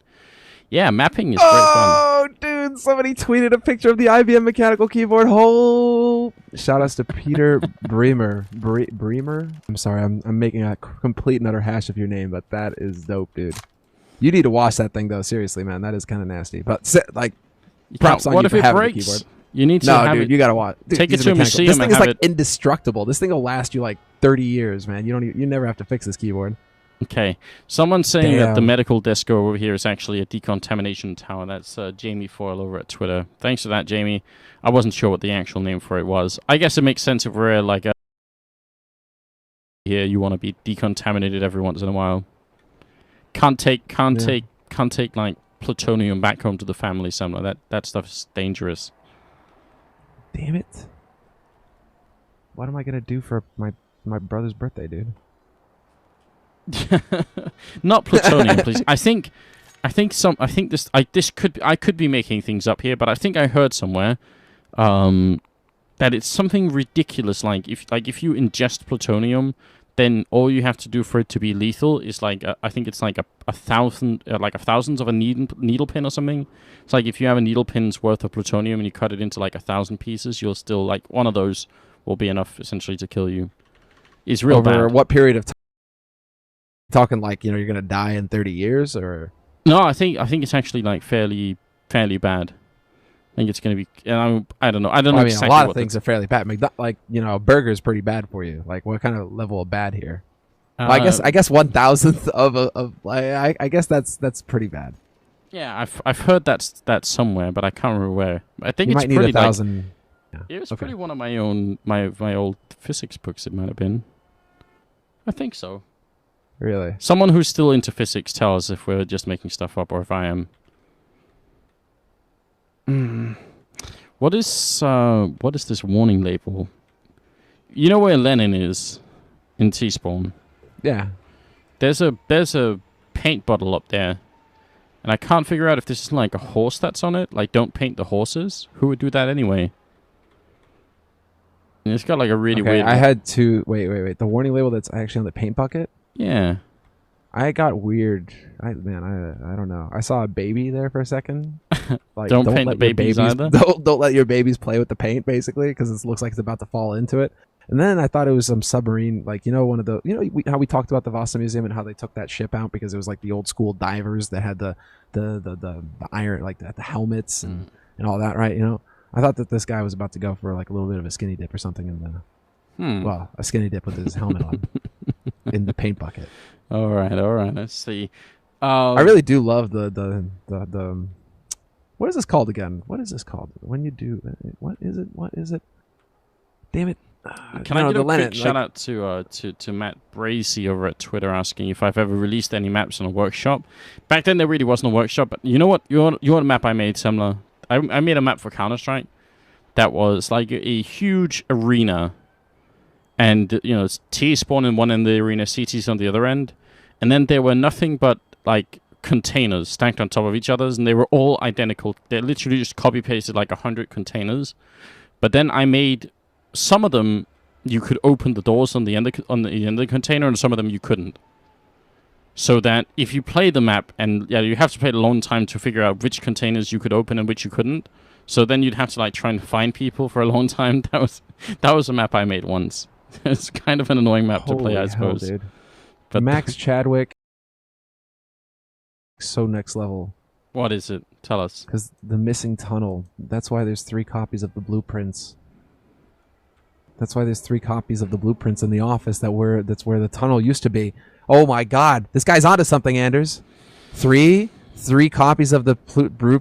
Yeah, mapping is great fun. Oh, dude, somebody tweeted a picture of the IBM mechanical keyboard. Shout outs to Peter Bremer. Bremer? I'm sorry, I'm making a complete and utter hash of your name, but that is dope, dude. You need to wash that thing, though. Seriously, man, that is kind of nasty. But, like, props on you for having the keyboard. You need to have it. You gotta watch. Dude, take it to a museum. This thing is like indestructible. This thing will last you like 30 years, man. You never have to fix this keyboard. Okay. Someone's saying that the medical desk over here is actually a decontamination tower. That's Jamie Foyle over at Twitter. Thanks for that, Jamie. I wasn't sure what the actual name for it was. I guess it makes sense if we're like here you want to be decontaminated every once in a while. Can't take like plutonium back home to the family somewhere. That stuff is dangerous. Damn it. What am I gonna do for my brother's birthday, dude? Not plutonium, please. I could be making things up here, but I think I heard somewhere that it's something ridiculous. Like if you ingest plutonium, then all you have to do for it to be lethal is like I think it's like a thousandth of a needle pin or something. It's like if you have a needle pin's worth of plutonium and you cut it into like 1,000 pieces, you'll still like one of those will be enough essentially to kill you. It's real bad. Over what period of time? Talking like you're gonna die in 30 years, or no? I think it's actually like fairly bad. I think it's gonna be. I don't know. I mean, exactly a lot of things are fairly bad. Like a burger is pretty bad for you. Like what kind of level of bad here? Well, I guess 1,000th of I guess that's pretty bad. Yeah, I've heard that's somewhere, but I can't remember where. I think you it's might need pretty 1,000. Like, it was pretty one of my old physics books. It might have been. I think so. Really? Someone who's still into physics, tell us if we're just making stuff up or if I am. What is this warning label? You know where Lenin is in T-Spawn? Yeah. There's a paint bottle up there. And I can't figure out if this is like a horse that's on it. Like, don't paint the horses. Who would do that anyway? And it's got like a really weird... I had to... Wait. The warning label that's actually on the paint bucket? Yeah. I got weird. I don't know. I saw a baby there for a second. Like, don't paint the babies either. Don't let your babies play with the paint, basically, because it looks like it's about to fall into it. And then I thought it was some submarine, like one of the, how we talked about the Vasa Museum and how they took that ship out because it was like the old school divers that had the iron, like the helmets and all that, right? I thought that this guy was about to go for like a little bit of a skinny dip or something in the, well, a skinny dip with his helmet on in the paint bucket. All right. Let's see. I really do love the what is this called again? What is this called? When you do what is it? Damn it! Can I get a quick shout out to Matt Bracy over at Twitter asking if I've ever released any maps in a workshop. Back then there really wasn't a workshop, but you know what? You want a map I made similar? I made a map for Counter-Strike that was like a huge arena. And, it's T-Spawn in one end of the arena, CT's on the other end. And then there were nothing but, like, containers stacked on top of each other, and they were all identical. They literally just copy-pasted, like, 100 containers. But then I made some of them, you could open the doors on the end of the container, and some of them you couldn't. So that if you play the map, and, you have to play it a long time to figure out which containers you could open and which you couldn't. So then you'd have to, like, try and find people for a long time. That was a map I made once. It's kind of an annoying map to play, I suppose. Hell, dude. But Max Chadwick, so next level. What is it? Tell us. Because the missing tunnel. That's why there's 3 copies of the blueprints. That's why there's 3 copies of the blueprints in the office. That's where the tunnel used to be. Oh my God, this guy's onto something, Anders. 3 copies of the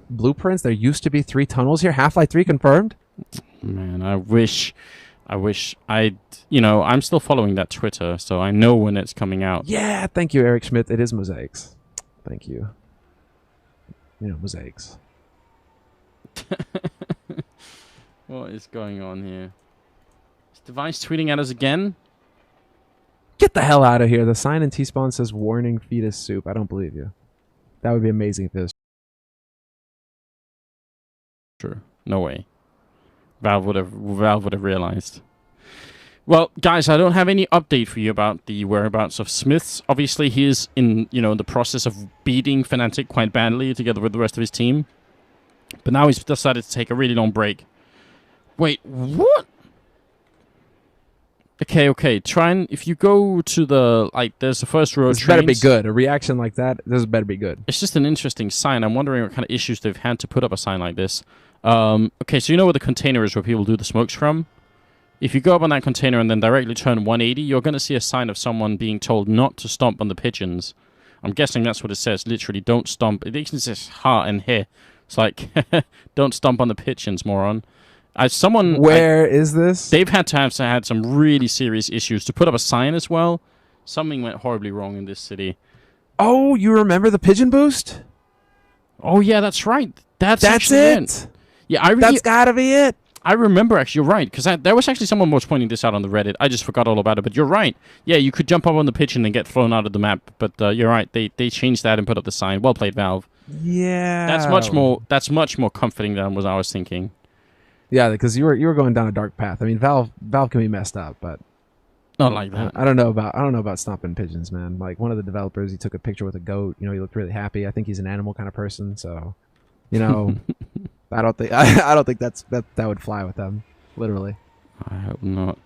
blueprints. There used to be 3 tunnels here. Half-Life 3 confirmed. Man, I wish I wish I'd, I'm still following that Twitter, so I know when it's coming out. Yeah, thank you, Eric Schmidt. It is Mosaics. Thank you. Mosaics. What is going on here? Is Device tweeting at us again? Get the hell out of here. The sign in T-Spawn says warning fetus soup. I don't believe you. That would be amazing if this. Sure. No way. Valve would have realized. Well, guys, I don't have any update for you about the whereabouts of Smiths. Obviously, he is in, the process of beating Fnatic quite badly together with the rest of his team. But now he's decided to take a really long break. Wait, what? Okay. Try and, if you go to the, there's the first row of trains. This better be good. A reaction like that, this better be good. It's just an interesting sign. I'm wondering what kind of issues they've had to put up a sign like this. Okay, so you know where the container is where people do the smokes from? If you go up on that container and then directly turn 180, you're going to see a sign of someone being told not to stomp on the pigeons. I'm guessing that's what it says. Literally, don't stomp. It even says heart and hair. It's like, don't stomp on the pigeons, moron. Where is this? They've had some really serious issues to put up a sign as well. Something went horribly wrong in this city. Oh, you remember the pigeon boost? Oh yeah, that's right. That's it. Yeah, that's gotta be it. I remember, actually, you're right, because there was actually someone was pointing this out on the Reddit. I just forgot all about it, but you're right. Yeah, you could jump up on the pigeon and get thrown out of the map, but you're right. They changed that and put up the sign. Well played, Valve. Yeah. That's much more comforting than what I was thinking. Yeah, because you were going down a dark path. I mean, Valve can be messed up, but not like that. I don't know about stomping pigeons, man. Like one of the developers, he took a picture with a goat. He looked really happy. I think he's an animal kind of person, so I don't think that would fly with them. Literally. I hope not.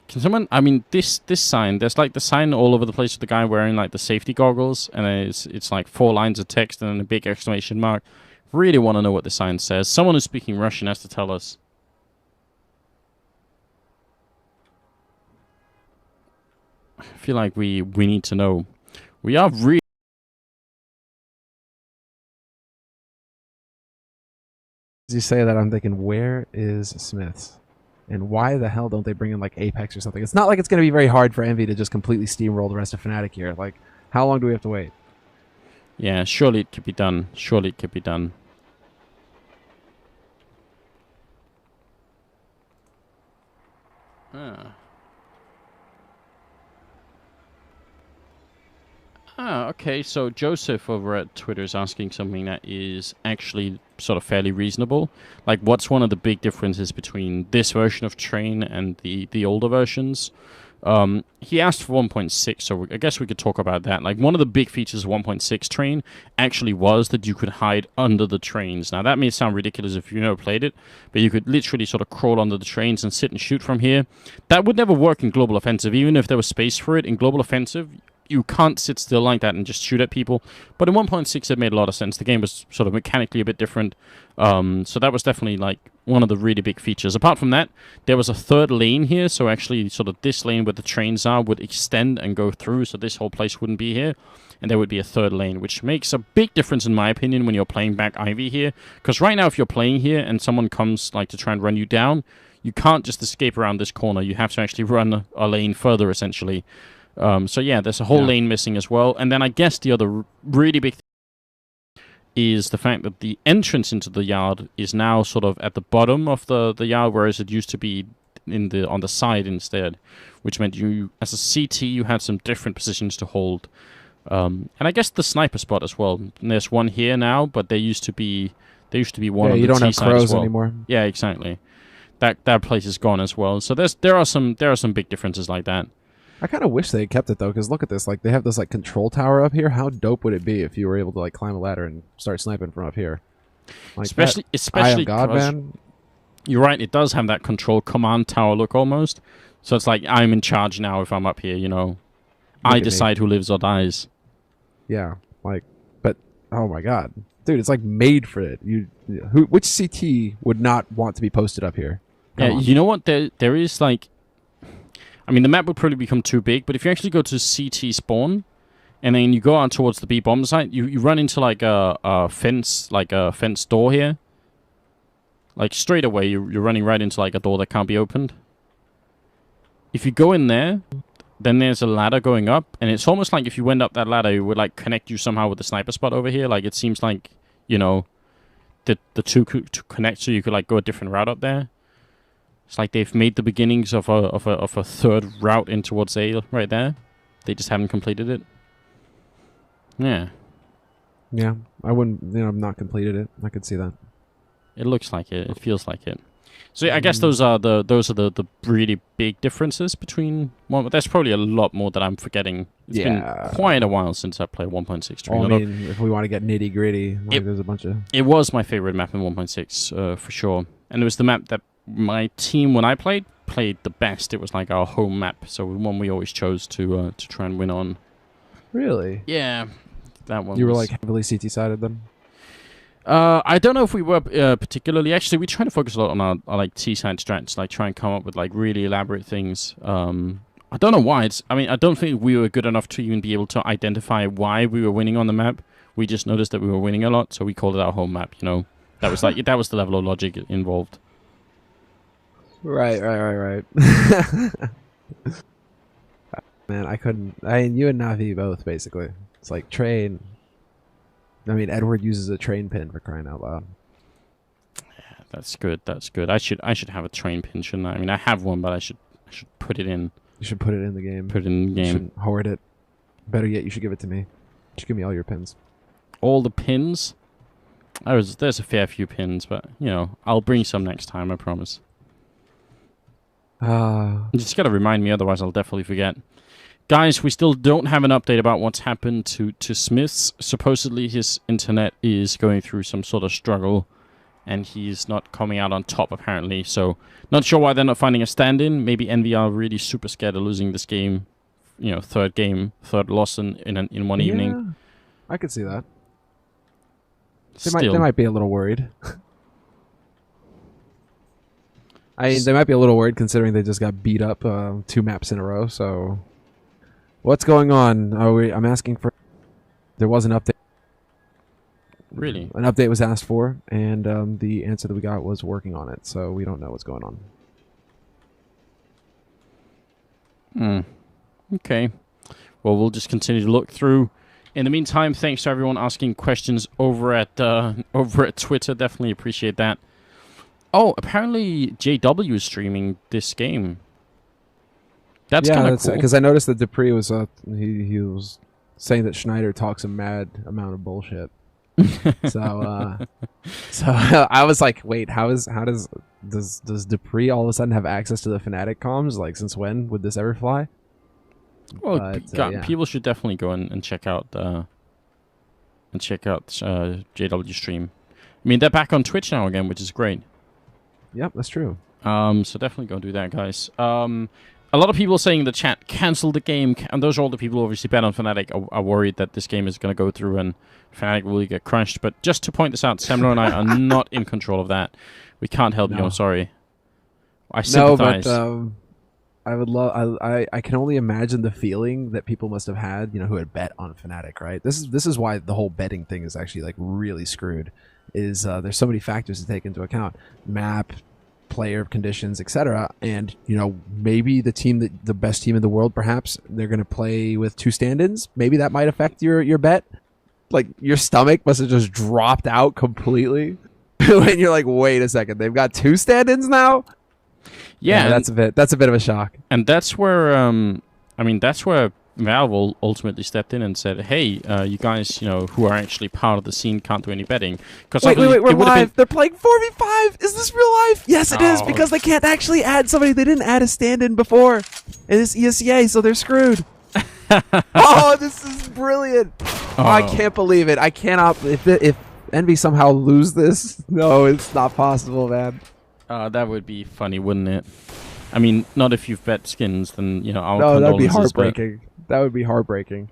Can someone? I mean, this sign. There's like the sign all over the place with the guy wearing like the safety goggles, and it's like 4 lines of text and then a big exclamation mark. Really want to know what the sign says. Someone who's speaking Russian has to tell us. I feel like we need to know. We are really. As you say that, I'm thinking, where is Smiths? And why the hell don't they bring in like Apex or something? It's not like it's going to be very hard for Envy to just completely steamroll the rest of Fnatic here. Like, how long do we have to wait? Yeah, surely it could be done. Surely it could be done. Okay, so Joseph over at Twitter is asking something that is actually sort of fairly reasonable. Like, what's one of the big differences between this version of Train and the older versions? He asked for 1.6, so I guess we could talk about that. Like, one of the big features of 1.6 Train actually was that you could hide under the trains. Now, that may sound ridiculous if you've never played it, but you could literally sort of crawl under the trains and sit and shoot from here. That would never work in Global Offensive, even if there was space for it. In Global Offensive, you can't sit still like that and just shoot at people. But in 1.6, it made a lot of sense. The game was sort of mechanically a bit different. So that was definitely like one of the really big features. Apart from that, there was a third lane here. So actually sort of this lane where the trains are would extend and go through. So this whole place wouldn't be here. And there would be a third lane, which makes a big difference in my opinion when you're playing back Ivy here. Because right now if you're playing here and someone comes like to try and run you down, you can't just escape around this corner. You have to actually run a lane further essentially. So yeah, there's a whole lane missing as well. And then I guess the other really big thing is the fact that the entrance into the yard is now sort of at the bottom of the yard, whereas it used to be on the side instead, which meant you, as a CT, you had some different positions to hold. And I guess the sniper spot as well. And there's one here now, but there used to be one on the T side as well. You don't have crows anymore. Yeah, exactly. That place is gone as well. So there are some big differences like that. I kind of wish they had kept it though, because look at this. Like they have this like control tower up here. How dope would it be if you were able to like climb a ladder and start sniping from up here? Like especially God, man. You're right. It does have that control command tower look almost. So it's like I'm in charge now if I'm up here. I decide who lives or dies. Yeah, like, but oh my God, dude, it's like made for it. Which CT would not want to be posted up here? Come on. You know what? There is like. I mean, the map would probably become too big, but if you actually go to CT spawn, and then you go out towards the B bomb site, you run into like a fence door here. Like straight away, you're running right into like a door that can't be opened. if you go in there, then there's a ladder going up, and it's almost like if you went up that ladder, it would like connect you somehow with the sniper spot over here. Like it seems like, you know, the two could connect, so you could like go a different route up there. It's like they've made the beginnings of a third route in towards A right there. They just haven't completed it. Yeah. Yeah, I wouldn't. You know, I've not completed it. I could see that. It looks like it. It feels like it. So yeah, I guess those are the really big differences between one. There's probably a lot more that I'm forgetting. It's been quite a while since I played 1.6. Well, I mean, if we want to get nitty gritty, like there's a bunch of. It was my favorite map in 1.6 for sure, and it was the map that my team when I played the best. It was like our home map, so one we always chose to try and win on. Really? Yeah, that one. You were like heavily CT sided then. I don't know if we were particularly. Actually, we try to focus a lot on our like T-side strats, like try and come up with like really elaborate things. I don't know why. I don't think we were good enough to even be able to identify why we were winning on the map. We just noticed that we were winning a lot, so we called it our home map. You know, that was like that was the level of logic involved. Right. Man, I couldn't. You and Navi both basically. It's like train. I mean, Edward uses a train pin for crying out loud. Yeah, that's good. That's good. I should have a train pin, shouldn't I? I mean, I have one, but I should put it in. You should put it in the game. Put it in the game. You shouldn't hoard it. Better yet, you should give it to me. You should give me all your pins. All the pins? There's a fair few pins, but you know, I'll bring some next time. I promise. You just gotta remind me, otherwise I'll definitely forget. Guys, we still don't have an update about what's happened to Smiths. Supposedly his internet is going through some sort of struggle, and he's not coming out on top, apparently. So, not sure why they're not finding a stand-in. Maybe EnVy are really super scared of losing this game. You know, third loss in one evening. I could see that. They might be a little worried. They might be a little worried considering they just got beat up 2 maps in a row, so... What's going on? I'm asking for... There was an update. Really? An update was asked for, and the answer that we got was working on it, so we don't know what's going on. Okay. Well, we'll just continue to look through. In the meantime, thanks to everyone asking questions over at Twitter. Definitely appreciate that. Oh, apparently JW is streaming this game. That's kind of cool. Because I noticed that Dupree was he was saying that Schneider talks a mad amount of bullshit. so I was like, wait, does Dupree all of a sudden have access to the Fnatic comms? Like, since when would this ever fly? Well, people should definitely go and check out JW stream. I mean, they're back on Twitch now again, which is great. Yep, that's true. So definitely go do that, guys. A lot of people saying in the chat, cancel the game. And those are all the people who obviously bet on Fnatic are worried that this game is going to go through and Fnatic will get crushed. But just to point this out, Semler and I are not in control of that. We can't help you. I'm sorry. I sympathize. No, but I would love. I can only imagine the feeling that people must have had, who had bet on Fnatic. Right. This is why the whole betting thing is actually like really screwed. There's so many factors to take into account: map, player conditions, etc. And maybe the best team in the world, perhaps they're going to play with 2 stand-ins. Maybe that might affect your bet. Like, your stomach must have just dropped out completely when you're like, wait a second, they've got 2 stand-ins now. Yeah, that's a bit of a shock. And that's where that's where Valve ultimately stepped in and said, hey, you guys, who are actually part of the scene can't do any betting. Wait, we're live. They're playing 4v5. Is this real life? Yes, it is, because they can't actually add somebody. They didn't add a stand-in before in this ESEA, so they're screwed. Oh, this is brilliant. Oh, I can't believe it. I cannot. If EnVy somehow lose this, no, it's not possible, man. That would be funny, wouldn't it? I mean, not if you've bet skins, then, our No, that'd be heartbreaking. That would be heartbreaking.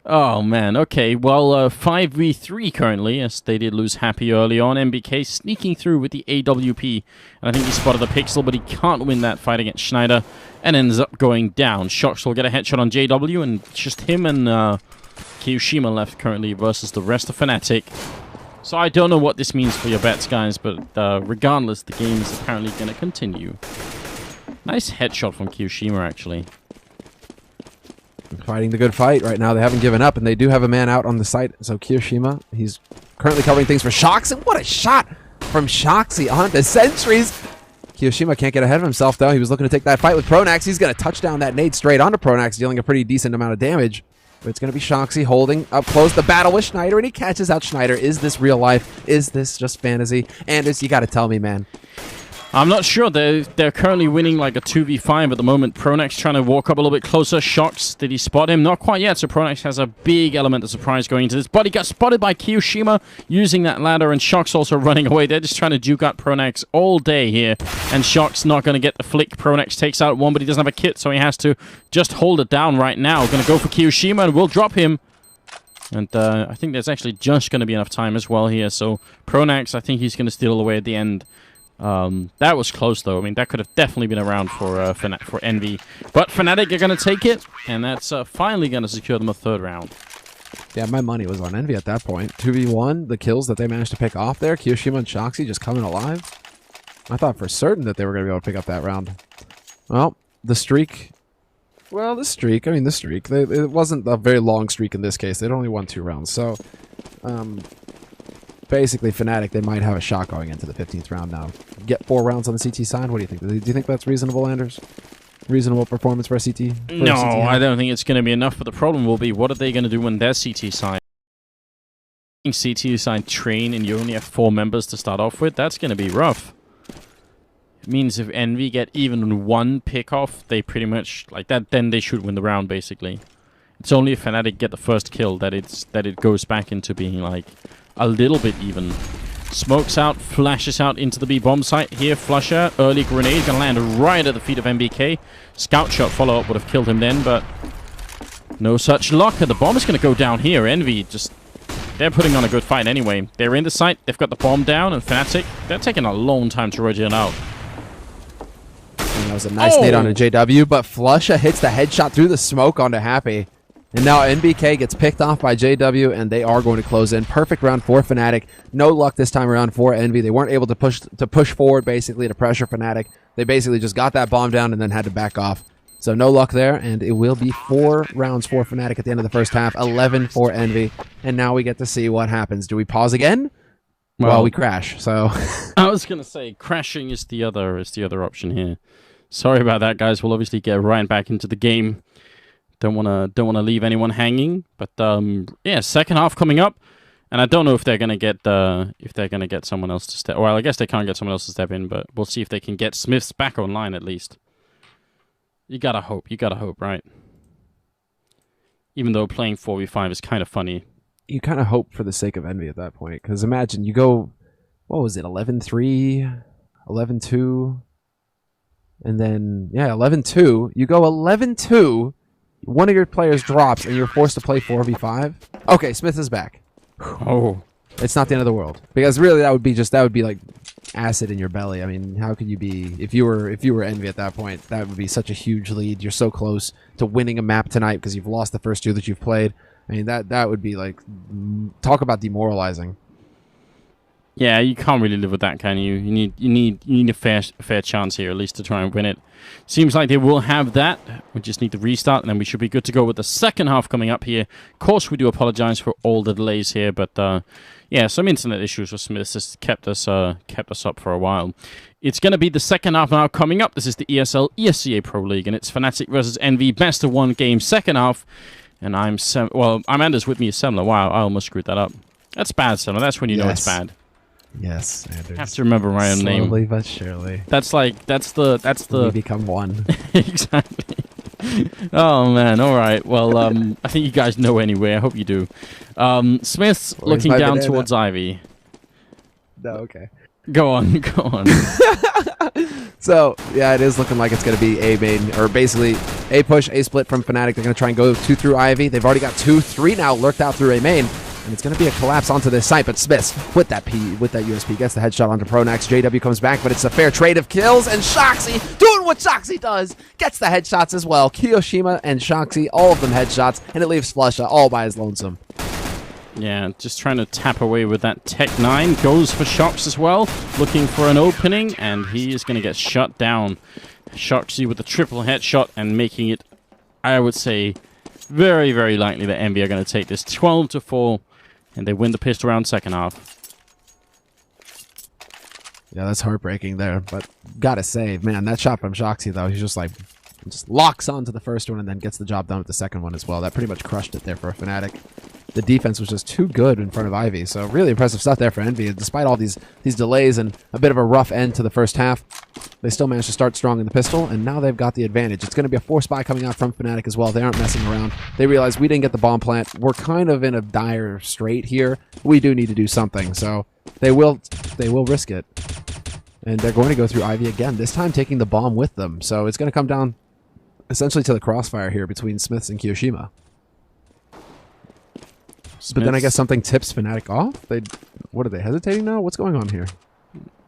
Oh, man. Okay, well, 5v3 currently, as they did lose Happy early on. MBK sneaking through with the AWP. And I think he spotted the pixel, but he can't win that fight against Schneider and ends up going down. Shox will get a headshot on JW, and just him and Kiyoshima left currently versus the rest of Fnatic. So I don't know what this means for your bets, guys, but regardless, the game is apparently going to continue. Nice headshot from Kiyoshima, actually. Fighting the good fight right now. They haven't given up, and they do have a man out on the site. So Kiyoshima, he's currently covering things for Shox, and what a shot from Shoxy on the sentries. Kiyoshima can't get ahead of himself, though. He was looking to take that fight with Pronax. He's going to touch down that nade straight onto Pronax, dealing a pretty decent amount of damage. But it's going to be Shoxy holding up close the battle with Schneider, and he catches out Schneider. Is this real life? Is this just fantasy? Anders, you got to tell me, man. I'm not sure. They're currently winning like a 2v5 at the moment. Pronax trying to walk up a little bit closer. Shox, did he spot him? Not quite yet, so Pronax has a big element of surprise going into this. But he got spotted by Kiyoshima using that ladder, and Shox also running away. They're just trying to duke out Pronax all day here, and Shox not going to get the flick. Pronax takes out one, but he doesn't have a kit, so he has to just hold it down right now. Going to go for Kiyoshima, and will drop him. And I think there's actually just going to be enough time as well here, so Pronax, I think he's going to steal away at the end. That was close, though. I mean, that could have definitely been around for Envy. But Fnatic are going to take it, and that's finally going to secure them a third round. Yeah, my money was on Envy at that point. 2v1, the kills that they managed to pick off there. Kiyoshima and Shoxy just coming alive. I thought for certain that they were going to be able to pick up that round. Well, the streak... Well, the streak. I mean, the streak. It wasn't a very long streak in this case. They'd only won 2 rounds. So, basically, Fnatic, they might have a shot going into the 15th round now. Get 4 rounds on the CT side? What do you think? Do you think that's reasonable, Anders? Reasonable performance for a CT? No, I don't think it's going to be enough, but the problem will be, what are they going to do when their CT side? CT side train and you only have 4 members to start off with? That's going to be rough. It means if Envy get even 1 pick off, they pretty much, like that, then they should win the round, basically. It's only if Fnatic get the first kill that it goes back into being, like, a little bit even. Smokes out, flashes out into the B bomb site here. Flusher, early grenade, gonna land right at the feet of MBK. Scout shot follow-up would have killed him then, but no such luck. And the bomb is gonna go down here. Envy just, they're putting on a good fight anyway. They're in the site, they've got the bomb down, and Fnatic, they're taking a long time to rotate out. And that was a nice nade onto JW, but Flusha hits the headshot through the smoke onto Happy. And now NBK gets picked off by JW, and they are going to close in. Perfect round for Fnatic. No luck this time around for Envy. They weren't able to push forward, basically, to pressure Fnatic. They basically just got that bomb down and then had to back off. So no luck there, and it will be 4 rounds for Fnatic at the end of the first half, 11 for Envy. And now we get to see what happens. Do we pause again? Well, we crash, so... I was going to say, crashing is the other option here. Sorry about that, guys. We'll obviously get right back into the game. Don't wanna leave anyone hanging, but yeah, second half coming up, and I don't know if they're gonna get someone else to step. Well, I guess they can't get someone else to step in, but we'll see if they can get Smiths back online at least. You gotta hope, right? Even though playing 4v5 is kind of funny. You kind of hope for the sake of Envy at that point, because imagine you go, what was it, 11-3, 11-2, and then yeah, 11-2. You go 11-2. One of your players drops, and you're forced to play 4v5. Okay, Smith is back. Oh, it's not the end of the world, because really that would be like acid in your belly. I mean, how could you be if you were Envy at that point? That would be such a huge lead. You're so close to winning a map tonight because you've lost the first 2 that you've played. I mean, that would be like, talk about demoralizing. Yeah, you can't really live with that, can you? You need a fair chance here, at least, to try and win it. Seems like they will have that. We just need to restart, and then we should be good to go with the second half coming up here. Of course, we do apologize for all the delays here, but yeah, some internet issues with Smiths has kept us up for a while. It's going to be the second half now coming up. This is the ESL ESEA Pro League, and it's Fnatic versus Envy, best of 1 game, second half. And I'm Anders, with me is Semler. Wow, I almost screwed that up. That's bad, Semler. That's when you know it's bad. Yes, Anders. I have to remember my own name. Slowly but surely. That's the. We become one. Exactly. Oh man. All right. Well, I think you guys know anyway. I hope you do. Smith's looking down towards Ivy. No. Okay. Go on. So yeah, it is looking like it's going to be A main, or basically A push, A split from Fnatic. They're going to try and go 2 through Ivy. They've already got 2, 3 now lurked out through A main. And it's going to be a collapse onto this site, but Smiths with that USP gets the headshot onto Pronax. JW comes back, but it's a fair trade of kills, and Shoxy doing what Shoxy does, gets the headshots as well. Kiyoshima and Shoxy, all of them headshots, and it leaves Flusha all by his lonesome. Yeah, just trying to tap away with that Tech 9. Goes for Shox as well, looking for an opening, and he is going to get shut down. Shoxy with a triple headshot and making it, I would say, very, very likely that EnVy are going to take this 12-4, and they win the pistol round second half. Yeah, that's heartbreaking there, but gotta say, man, that shot from Shoxy, though, he's just like, just locks onto the first one and then gets the job done with the second one as well. That pretty much crushed it there for Fnatic. The defense was just too good in front of Ivy, so really impressive stuff there for EnVy. Despite all these delays and a bit of a rough end to the first half, they still managed to start strong in the pistol, and now they've got the advantage. It's going to be a 4-spy coming out from Fnatic as well. They aren't messing around. They realize we didn't get the bomb plant. We're kind of in a dire strait here. We do need to do something, so they will risk it. And they're going to go through Ivy again, this time taking the bomb with them. So it's going to come down essentially to the crossfire here between Smiths and Kiyoshima. But then I guess something tips Fnatic off? What are they hesitating now? What's going on here?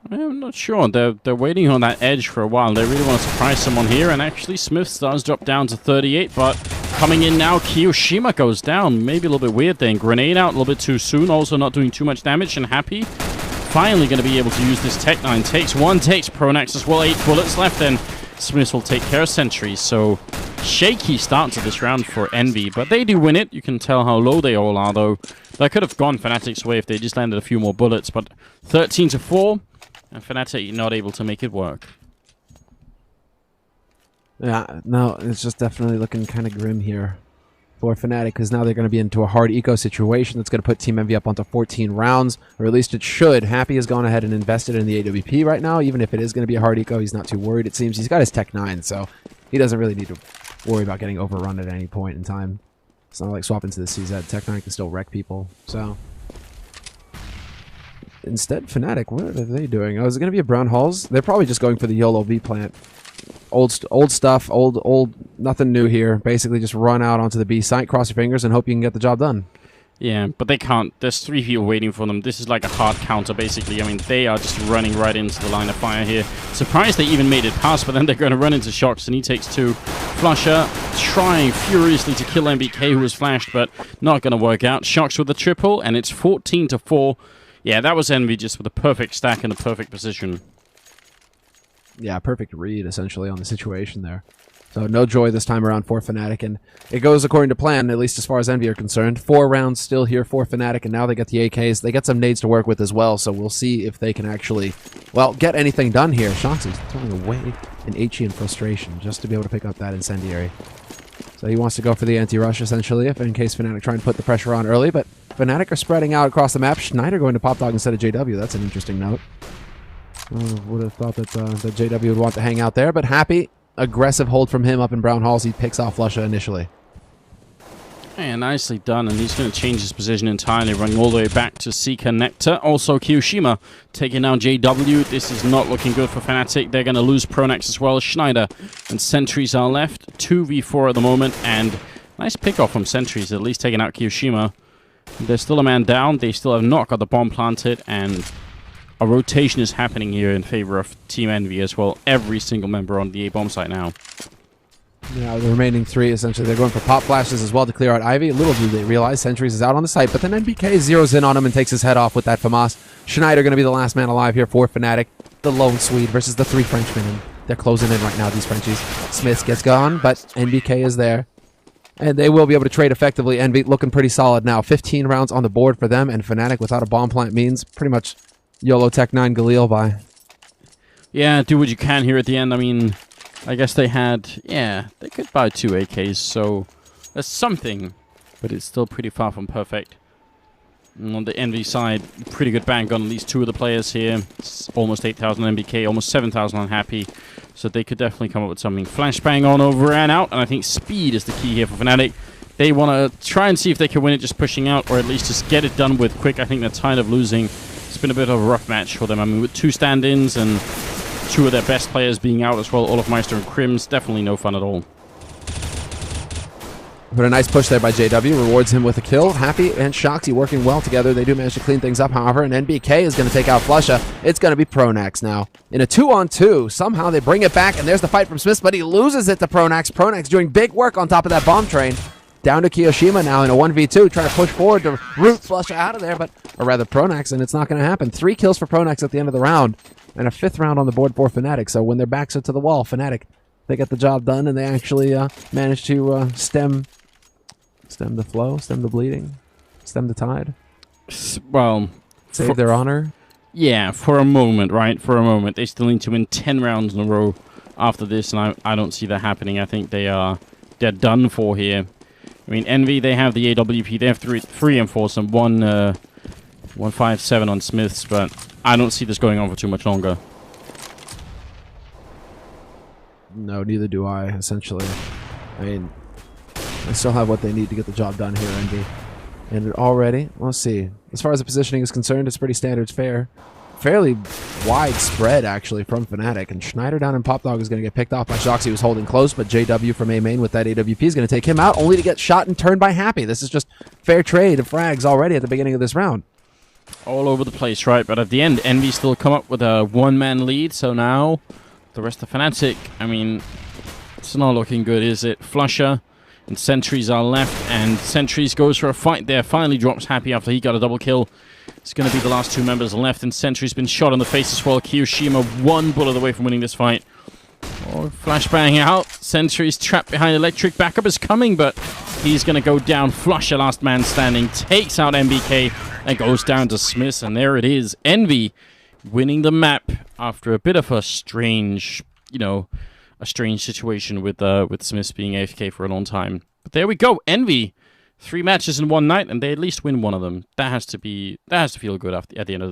I'm not sure. They're waiting on that edge for a while. They really want to surprise someone here, and actually Smiths does drop down to 38, but coming in now, Kiyoshima goes down. Maybe a little bit weird thing. Grenade out a little bit too soon, also not doing too much damage, and Happy finally going to be able to use this Tech 9. Takes Pronax as well, 8 bullets left, and Smiths will take care of sentries. So shaky start to this round for EnVy, but they do win it. You can tell how low they all are, though. That could have gone Fnatic's way if they just landed a few more bullets, but 13-4, and Fnatic not able to make it work. Yeah, no, it's just definitely looking kind of grim here for Fnatic, because now they're going to be into a hard eco situation that's going to put Team EnVy up onto 14 rounds, or at least it should. Happy has gone ahead and invested in the AWP right now. Even if it is going to be a hard eco, he's not too worried, it seems. He's got his Tech 9, so he doesn't really need to worry about getting overrun at any point in time. It's not like swapping to the CZ. Tech 9 can still wreck people, so instead, Fnatic, what are they doing? Oh, is it going to be a Brown Halls? They're probably just going for the YOLO V plant. Old stuff, old, nothing new here. Basically, just run out onto the B site, cross your fingers, and hope you can get the job done. Yeah, but they can't. There's 3 people waiting for them. This is like a hard counter, basically. I mean, they are just running right into the line of fire here. Surprised they even made it past, but then they're going to run into Shox, and he takes 2. Flusher trying furiously to kill MBK, who was flashed, but not going to work out. Shox with the triple, and it's 14-4. Yeah, that was EnVy just with a perfect stack and a perfect position. Yeah, perfect read, essentially, on the situation there. So no joy this time around for Fnatic, and it goes according to plan, at least as far as EnVy are concerned. 4 rounds still here for Fnatic, and now they get the AKs. They get some nades to work with as well, so we'll see if they can actually, well, get anything done here. Shox is throwing away an HE in frustration just to be able to pick up that incendiary. So he wants to go for the anti-rush, essentially, if in case Fnatic try and put the pressure on early, but Fnatic are spreading out across the map. Schneider going to Pop Dog instead of JW. That's an interesting note. Would have thought that JW would want to hang out there, but Happy, aggressive hold from him up in Brown Halls. He picks off Lusha initially. And nicely done, and he's going to change his position entirely, running all the way back to Seeker Nectar. Also, Kiyoshima taking down JW. This is not looking good for Fnatic. They're going to lose Pronax as well. Schneider and Sentries are left. 2v4 at the moment, and nice pick off from Sentries, at least taking out Kiyoshima. There's still a man down. They still have not got the bomb planted, and a rotation is happening here in favor of Team EnVy as well. Every single member on the A-bomb site now. Yeah, the remaining 3, essentially, they're going for pop flashes as well to clear out Ivy. Little do they realize Sentries is out on the site, but then NBK zeroes in on him and takes his head off with that FAMAS. Schneider going to be the last man alive here for Fnatic. The lone Swede versus the 3 Frenchmen, and they're closing in right now, these Frenchies. Smiths gets gone, but NBK is there. And they will be able to trade effectively. EnVy looking pretty solid now. 15 rounds on the board for them, and Fnatic without a bomb plant means pretty much YOLO Tech 9 Galil by. Yeah, do what you can here at the end. I mean, I guess they had, yeah, they could buy 2 AKs, so that's something, but it's still pretty far from perfect. And on the EnVy side, pretty good bank on at least 2 of the players here. It's almost 8,000 MBK, almost 7,000 on Happy, so they could definitely come up with something. Flashbang on over and out, and I think speed is the key here for Fnatic. They want to try and see if they can win it just pushing out, or at least just get it done with quick. I think they're tired of losing. It's been a bit of a rough match for them. I mean, with 2 stand-ins and 2 of their best players being out as well, Olofmeister and Crims, definitely no fun at all. But a nice push there by JW rewards him with a kill. Happy and Shoxy working well together. They do manage to clean things up, however, and NBK is going to take out Flusha. It's going to be Pronax now. In a 2-on-2, somehow they bring it back, and there's the fight from Smith, but he loses it to Pronax. Pronax doing big work on top of that bomb train. Down to Kiyoshima now in a 1v2, trying to push forward to root Flush out of there, or rather Pronax, and it's not going to happen. 3 kills for Pronax at the end of the round, and a 5th round on the board for Fnatic. So when their backs are to the wall, Fnatic, they get the job done, and they actually manage to stem the flow, stem the bleeding, stem the tide. Well, save their honor. Yeah, for a moment, right? For a moment. They still need to win 10 rounds in a row after this, and I don't see that happening. I think they're done for here. I mean, Envy, they have the AWP. They have 3 Enforce and 157 on Smiths, but I don't see this going on for too much longer. No, neither do I, essentially. I mean, they still have what they need to get the job done here, Envy. And already, let's see. As far as the positioning is concerned, it's pretty standard fare. Fairly widespread, actually, from Fnatic. And Schneider down in Pop Dog is going to get picked off by Shoxy, who's holding close, but JW from A main with that AWP is going to take him out, only to get shot and turned by Happy. This is just fair trade of frags already at the beginning of this round. All over the place, right? But at the end, Envy still come up with a 1-man lead, so now the rest of Fnatic, I mean, it's not looking good, is it? Flusher and Sentries are left, and Sentries goes for a fight there, finally drops Happy after he got a double kill. It's going to be the last 2 members left, and Sentry's been shot in the face as well. Kiyoshima 1 bullet away from winning this fight. Oh, flashbang out. Sentry's trapped behind Electric. Backup is coming, but he's going to go down. Flusher, last man standing, takes out MBK and goes down to Smiths, and there it is. Envy winning the map after a bit of a strange, a strange situation with Smiths being AFK for a long time. But there we go. Envy, 3 matches in one night, and they at least win one of them. That has to feel good at the end of the day.